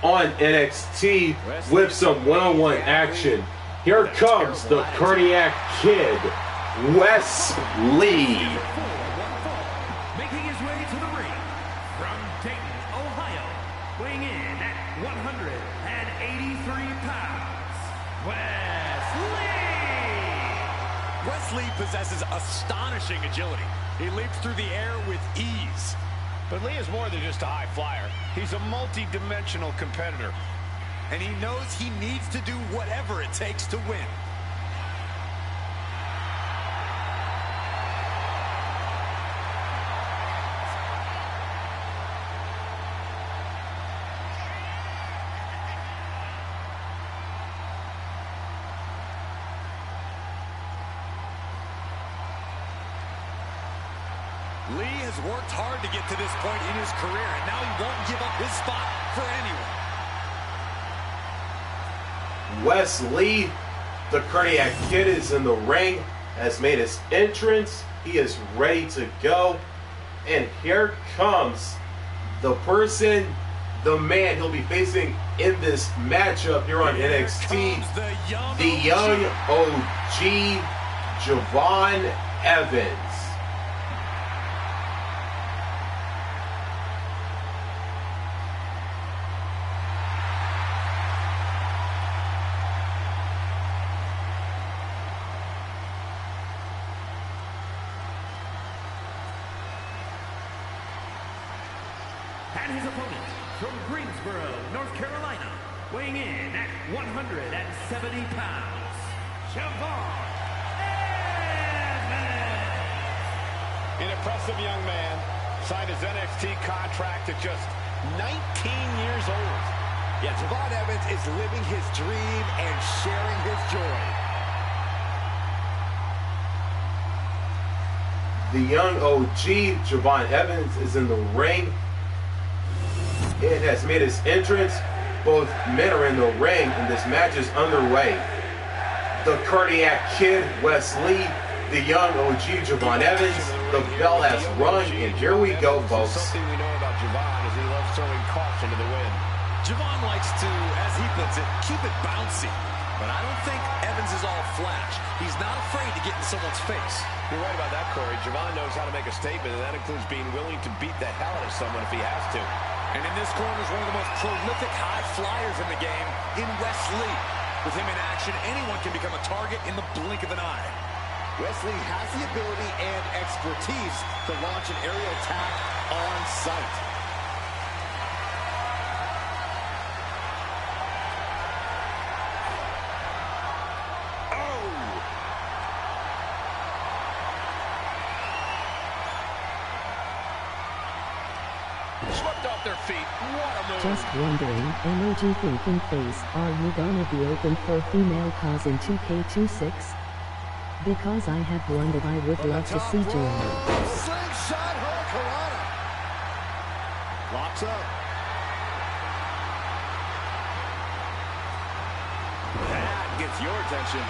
on NXT with some one-on-one action. Here comes the Cardiac Kid, Wesley. Making his way to the ring from Dayton, Ohio, weighing in at 183 pounds, Wesley. Wesley possesses astonishing agility. He leaps through the air with ease. But Lee is more than just a high flyer. He's a multi-dimensional competitor. And he knows he needs to do whatever it takes to win. Lee has worked hard to get to this point in his career, and now he won't give up his spot for anyone. Wes Lee, the Cardiac Kid, is in the ring, has made his entrance. He is ready to go. And here comes the person, the man he'll be facing in this matchup here on NXT. The young OG, Javon Evans. And his opponent from Greensboro, North Carolina, weighing in at 170 pounds, Javon Evans. An impressive young man, signed his NXT contract at just 19 years old. Yeah, Javon Evans is living his dream and sharing his joy. The young OG, Javon Evans, is in the ring. It has made its entrance. Both men are in the ring, and this match is underway. The Cardiac Kid, Wes Lee, the young OG, Javon Evans. The bell has rung, and here we go, folks. Something we know about Javon is he loves throwing caution to the wind. Javon likes to, as he puts it, keep it bouncy. But I don't think Evans is all flash. He's not afraid to get in someone's face. You're right about that, Corey. Javon knows how to make a statement, and that includes being willing to beat the hell out of someone if he has to. And in this corner is one of the most prolific high flyers in the game in Wes Lee. With him in action, anyone can become a target in the blink of an eye. Wes Lee has the ability and expertise to launch an aerial attack on sight. Swept off their feet. What a move. Just wondering, emoji thinking face, are you gonna be open for female cause in 2K26? Because I have one that I would love to see join. Slingshot Hurricanrana. Locks up. That gets your attention.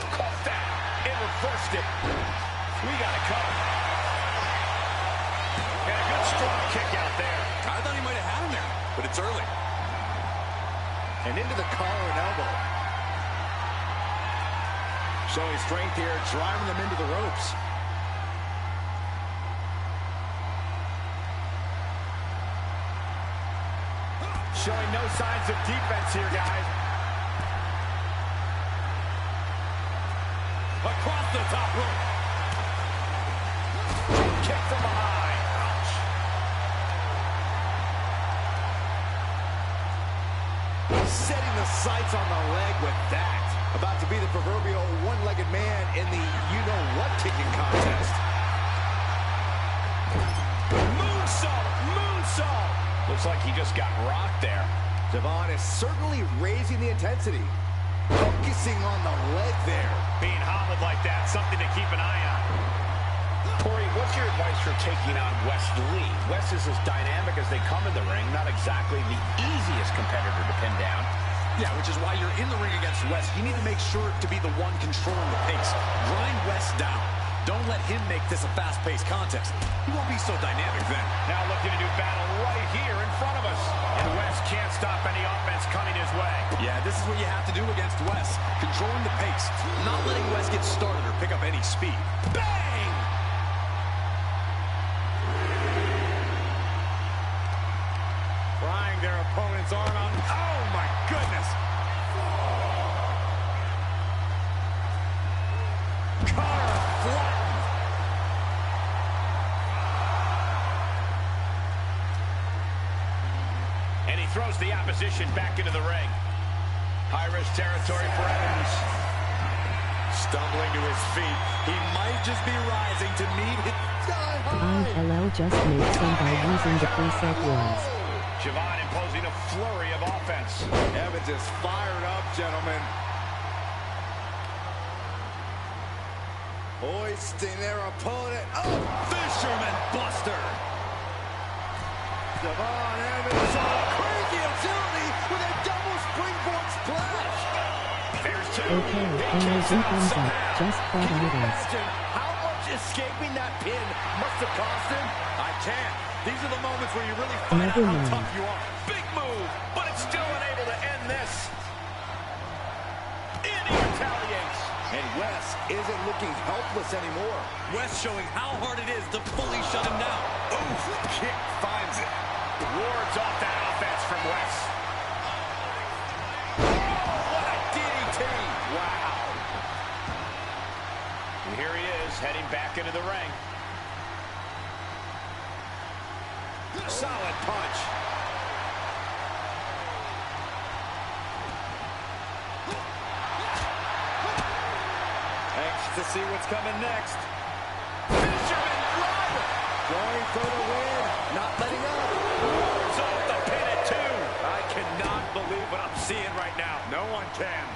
Caught that and reversed it. We got it covered. And a good strong kick out there. I thought he might have had him there, but it's early. And into the collar and elbow. Showing strength here, driving them into the ropes. Showing no signs of defense here, guys. Across the top rope. Kick from behind. Ouch. Setting the sights on the leg with that. About to be the proverbial one-legged man in the you-know-what kicking contest. Moonsault! Moonsault! Looks like he just got rocked there. Javon is certainly raising the intensity. Focusing on the leg there. Being hobbled like that, something to keep an eye on. Corey, what's your advice for taking on Wes Lee? Wes is as dynamic as they come in the ring, not exactly the easiest competitor to pin down. Yeah, which is why you're in the ring against Wes. You need to make sure to be the one controlling the pace. Grind Wes down. Don't let him make this a fast-paced contest. He won't be so dynamic then. Now looking to do battle right here in front of us. And Wes can't stop any offense coming his way. Yeah, this is what you have to do against Wes. Controlling the pace. Not letting Wes get started or pick up any speed. Bang! Prying their opponent's arm out. Oh, my goodness. Cara flattened. And he throws the opposition back into the ring. High-risk territory for Evans. Stumbling to his feet. He might just be rising to meet it. LL just made some by using the preset ones. Javon imposing a flurry of offense. Evans is fired up, gentlemen. Hoisting their opponent. Oh, Fisherman Buster. Devon Evans on crazy agility with a double springboard splash. There's two. Okay, energy comes up. Just thought I was. Imagine how much escaping that pin must have cost him. I can't. These are the moments where you really find out Never how mind. tough you are. Big move, but it's still unable to end this. And he retaliates. And Wes isn't looking helpless anymore. Wes showing how hard it is to fully shut him down. Oof, kick finds it. Wards off that offense from Wes. Oh, what a DDT. Wow. And here he is, heading back into the ring. Solid punch. Anxious to see what's coming next. Fisherman driver. Going for the win. Not letting up. Wards off the pin at 2. I cannot believe what I'm seeing right now. No one can.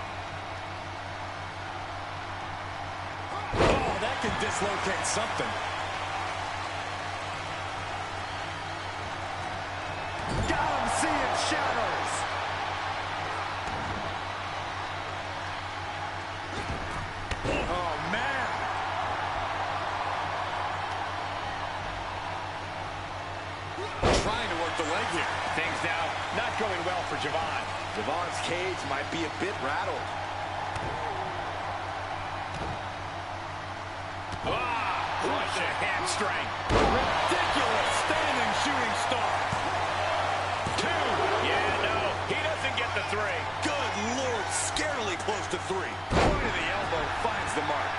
Oh, that can dislocate something. Got him seeing shadows. Oh, man. Trying to work the leg here. Things now not going well for Javon. Devon's cage might be a bit rattled. Crunch a hamstring. Ridiculous standing shooting star. 2. Yeah, no, he doesn't get the 3. Good Lord, scarily close to 3. Point of the elbow finds the mark.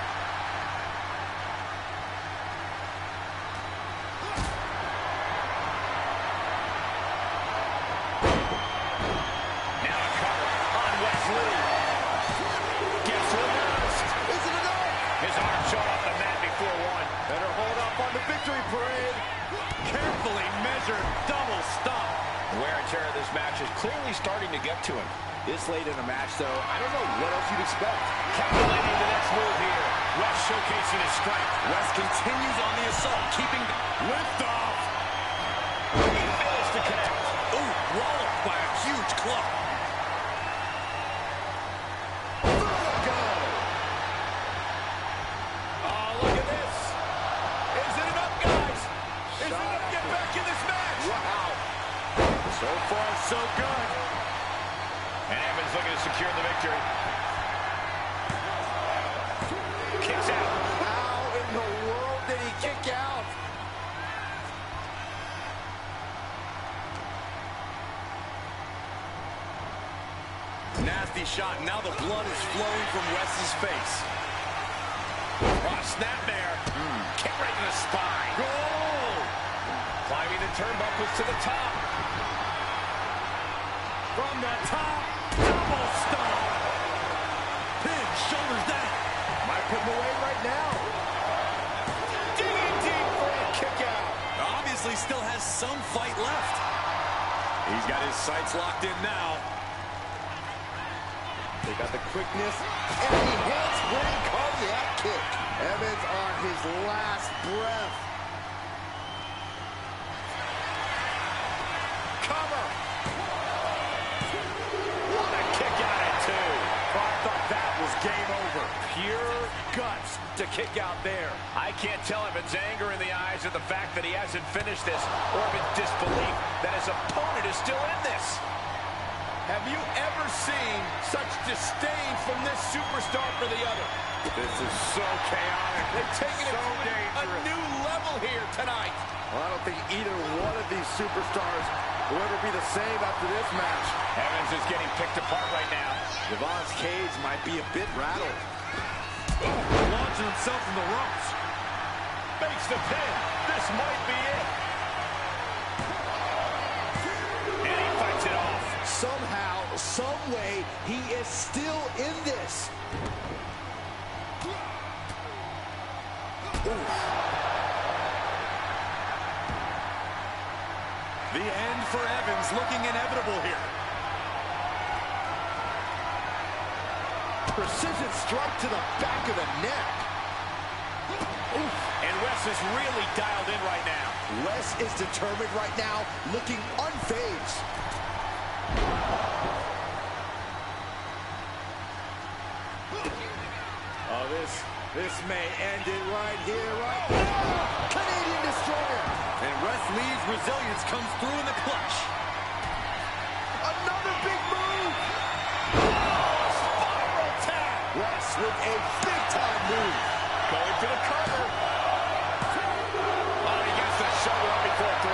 Now a cover on Wesley. Gets reversed. Is it enough? His arm shot off the mat before 1. Better hold up on the victory parade. Carefully measured double stomp. Wear and tear of this match is clearly starting to get to him. This late in the match, though, I don't know what else you'd expect. Calculating the next move here. Wes showcasing his strength. Wes continues on the assault, keeping lift off. He fails to connect. Ooh, walloped by a huge club. Oh, look at this. Is it enough, guys? Is it enough to get back in this match? Wow. So far, so good. And Evans looking to secure the victory. Kicks out. How in the world did he kick out? Nasty shot. Now the blood is flowing from Wes's face. Oh, snap there. Kick right in the spine. Goal! Climbing the turnbuckles to the top. From the top. Double stomp. Pin, shoulders down. Might put him away right now. Digging deep for a kick out. Obviously still has some fight left. He's got his sights locked in now. They got the quickness, and he hits with a cardiac kick. Evans on his last breath. Cover. What a kick out at 2. I thought that was game over. Pure guts to kick out there. I can't tell if it's anger in the eyes at the fact that he hasn't finished this, or if it's disbelief that his opponent is still in this. Have you ever seen such disdain from this superstar for the other? This is so chaotic. They've taken it to a new level here tonight. Well, I don't think either one of these superstars will ever be the same after this match. Evans is getting picked apart right now. Devon's cage might be a bit rattled. Launching himself in the ropes. Makes the pin. This might be it. And he fights it off. Somehow, some way, he is still in this. Oof. The end for Evans looking inevitable here. Precision strike to the back of the neck. And Wes is really dialed in right now. Wes is determined right now, looking unfazed. Oh, this may end it right here, right now. Canadian Destroyer. And Wes Lee's resilience comes through in the clutch. Another big move. Spiral tap. Wes with a big-time move. Going to the cover. Oh, he gets the shoulder up before 3.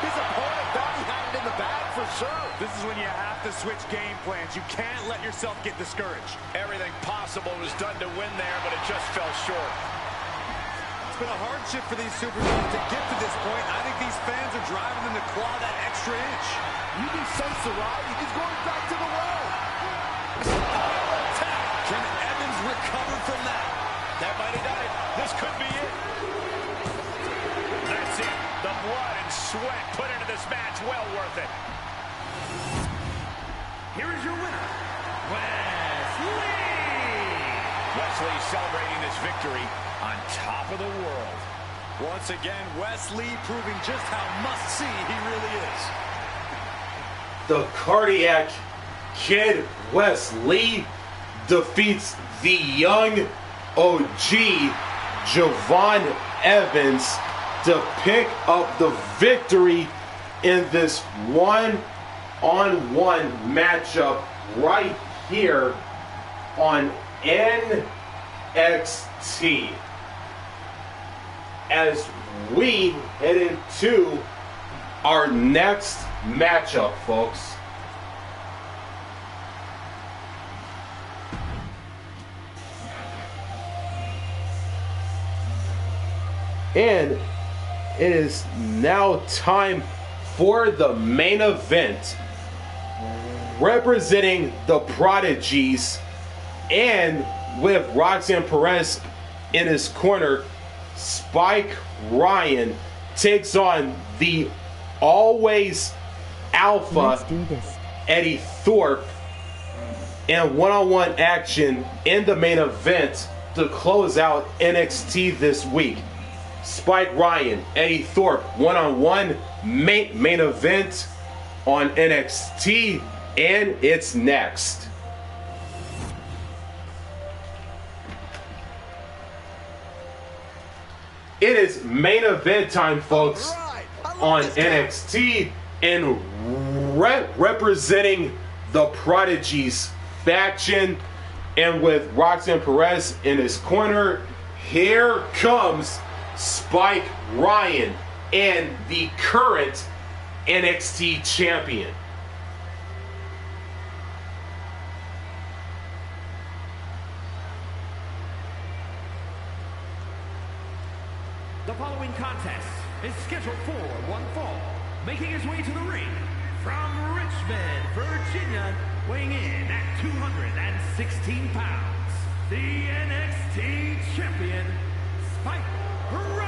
His opponent thought he had it in the bag for sure. This is when you have to switch game plans. You can't let yourself get discouraged. Everything possible was done to win there, but it just fell short. It's been a hardship for these superstars to get to this point. I think these fans are driving them to claw that extra inch. You can sense the ride. He's going back to the well. Can Evans recover from that? That might have done it. This could be it. That's it. The blood and sweat put into this match. Well worth it. Here is your winner, Wes Lee. Wesley celebrating this victory on top of the world. Once again, Wes Lee proving just how must-see he really is. The Cardiac Kid Wes Lee defeats the young OG Javon Evans to pick up the victory in this one-on-one matchup right here on NXT. As we head into our next matchup, folks. And it is now time for the main event, representing the Prodigies and with Roxxane Perez in his corner. Spike Ryan takes on the always alpha Eddy Thorpe in one-on-one action in the main event to close out NXT this week. Spike Ryan, Eddy Thorpe, one-on-one main event on NXT, and it's next. It is main event time, folks, on NXT, and representing the Prodigies faction, and with Roxxane Perez in his corner, here comes Spike Ryan and the current NXT champion. The following contest is scheduled for one fall. Making his way to the ring from Richmond, Virginia, weighing in at 216 pounds, the NXT champion, Spike Ryan!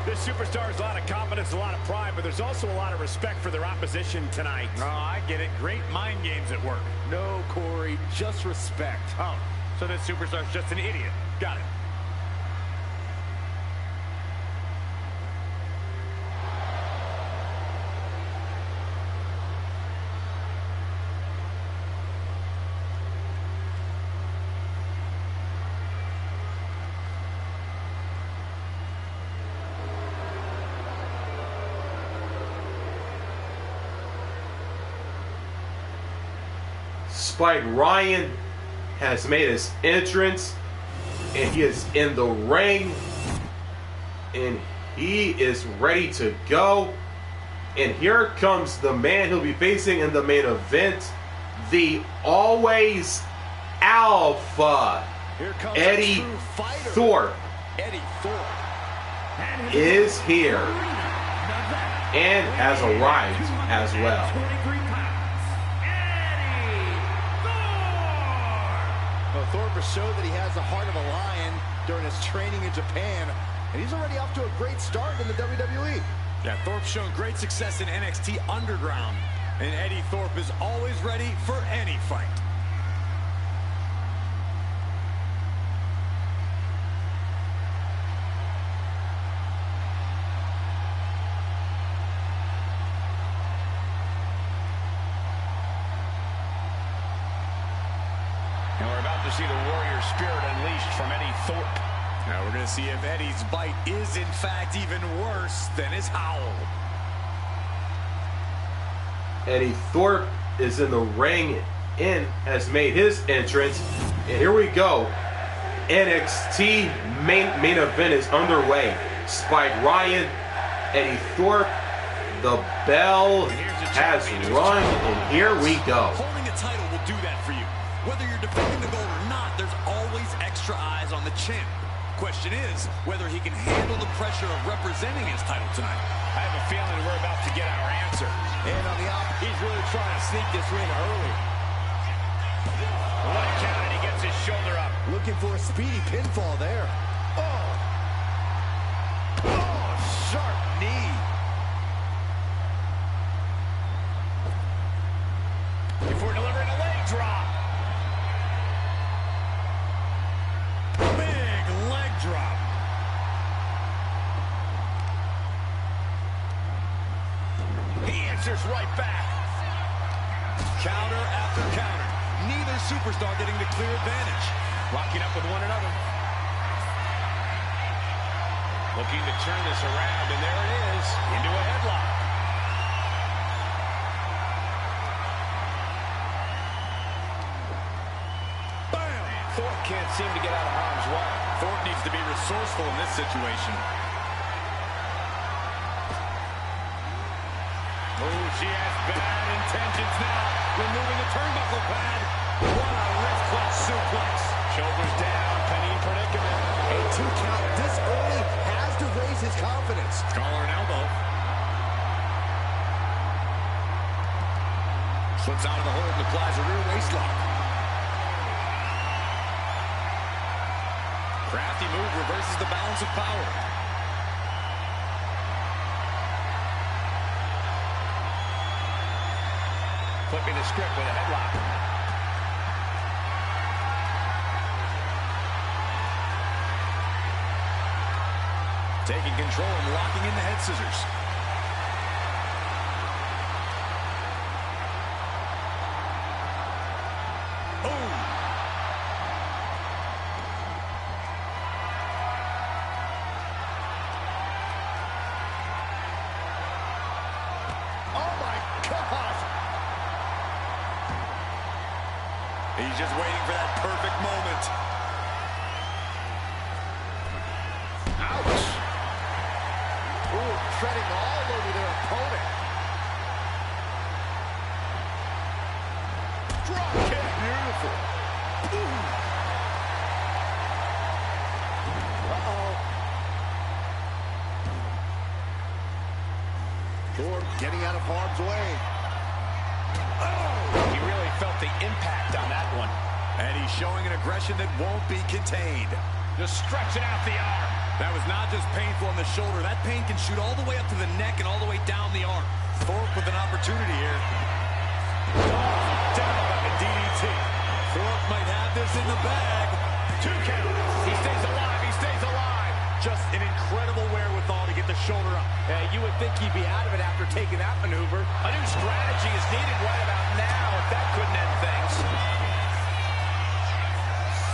This superstar has a lot of confidence, a lot of pride, but there's also a lot of respect for their opposition tonight. Oh, I get it. Great mind games at work. No, Corey, just respect. Oh, so this superstar's just an idiot. Got it. Spike Ryan has made his entrance, and he is in the ring, and he is ready to go. And here comes the man he'll be facing in the main event, the always alpha Eddy Thorpe. Eddy Thorpe is here and has arrived as well. Thorpe has showed that he has the heart of a lion during his training in Japan, and he's already off to a great start in the WWE. Yeah, Thorpe's shown great success in NXT Underground, and Eddy Thorpe is always ready for any fight. And we're about to see the warrior spirit unleashed from Eddy Thorpe. Now we're going to see if Eddy's bite is in fact even worse than his howl. Eddy Thorpe is in the ring and has made his entrance. And here we go. NXT main event is underway. Spike Ryan, Eddy Thorpe, the bell has rung, and here we go. Holding a title will do that for you. Whether you're defending the gold or not, there's always extra eyes on the champ. Question is whether he can handle the pressure of representing his title tonight. I have a feeling we're about to get our answer. And on the he's really trying to sneak this win early. What a count, and he gets his shoulder up. Looking for a speedy pinfall there. Oh! Oh, sharp knee. Before delivering a leg drop. Big leg drop. He answers right back. Counter after counter. Neither superstar getting the clear advantage. Locking up with one another. Looking to turn this around, and there it is. Into a headlock. Bam! Thorpe can't seem to get out of harm's way. Thorpe needs to be resourceful in this situation. Oh, she has bad intentions now. Removing the turnbuckle pad. What a wrist clutch suplex. Shoulders down, Penny in predicament. A 2 count this early has to raise his confidence. Collar and elbow. Slips out of the hold and applies a rear waist lock. Crafty move reverses the balance of power. Flipping the script with a headlock. Taking control and locking in the head scissors. Boom! Oh my gosh! He's just waiting for that perfect moment. Ouch! Ooh, treading all over their opponent. Drop kick, beautiful. Ooh. Uh-oh. Thorpe getting out of harm's way. He really felt the impact on that one. And he's showing an aggression that won't be contained. Just stretching out the arm. That was not just painful on the shoulder. That pain can shoot all the way up to the neck and all the way down the arm. Thorpe with an opportunity here. Down like a DDT. Thorpe might have this in the bag. 2 count. He stays alive. He stays alive. Just an incredible wherewithal to get the shoulder up. You would think he'd be out of it after taking that maneuver. A new strategy is needed right about now if that couldn't end things.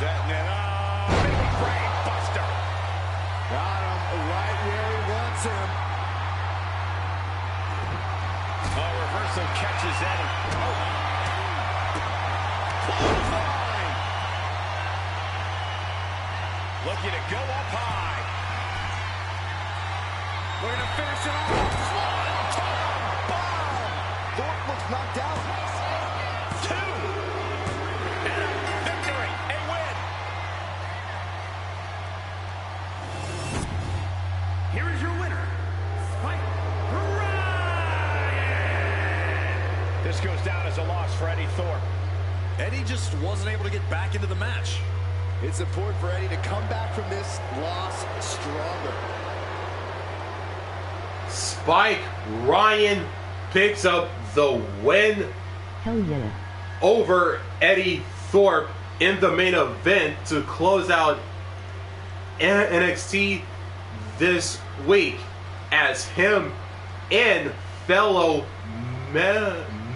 Setting it up. Big brain buster. Got him right where he wants him. Oh, reversal catches Eddy. Oh. Clothesline. Looking to go up high. Looking to finish it off. Swan bomb. Thorpe looks knocked out. 2. And a victory. A win. Here is your winner, Spike Ryan! This goes down as a loss for Eddy Thorpe. Eddy just wasn't able to get back into the match. It's important for Eddy to come back from this loss stronger. Spike Ryan picks up the win Hell yeah. over Eddy Thorpe in the main event to close out NXT this week, as him and fellow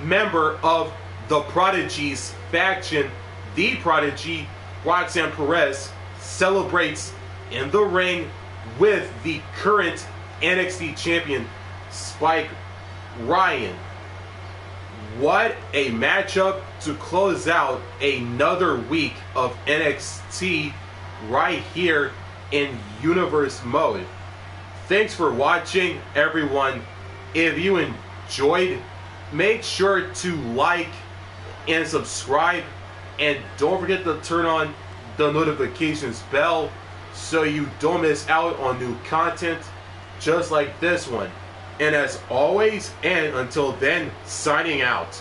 member of the Prodigies faction, the Prodigy, Roxxane Perez, celebrates in the ring with the current NXT champion, Spike Ryan. What a matchup to close out another week of NXT right here in Universe Mode. Thanks for watching, everyone. If you enjoyed, make sure to like and subscribe, and don't forget to turn on the notifications bell so you don't miss out on new content just like this one. And as always, and until then, signing out.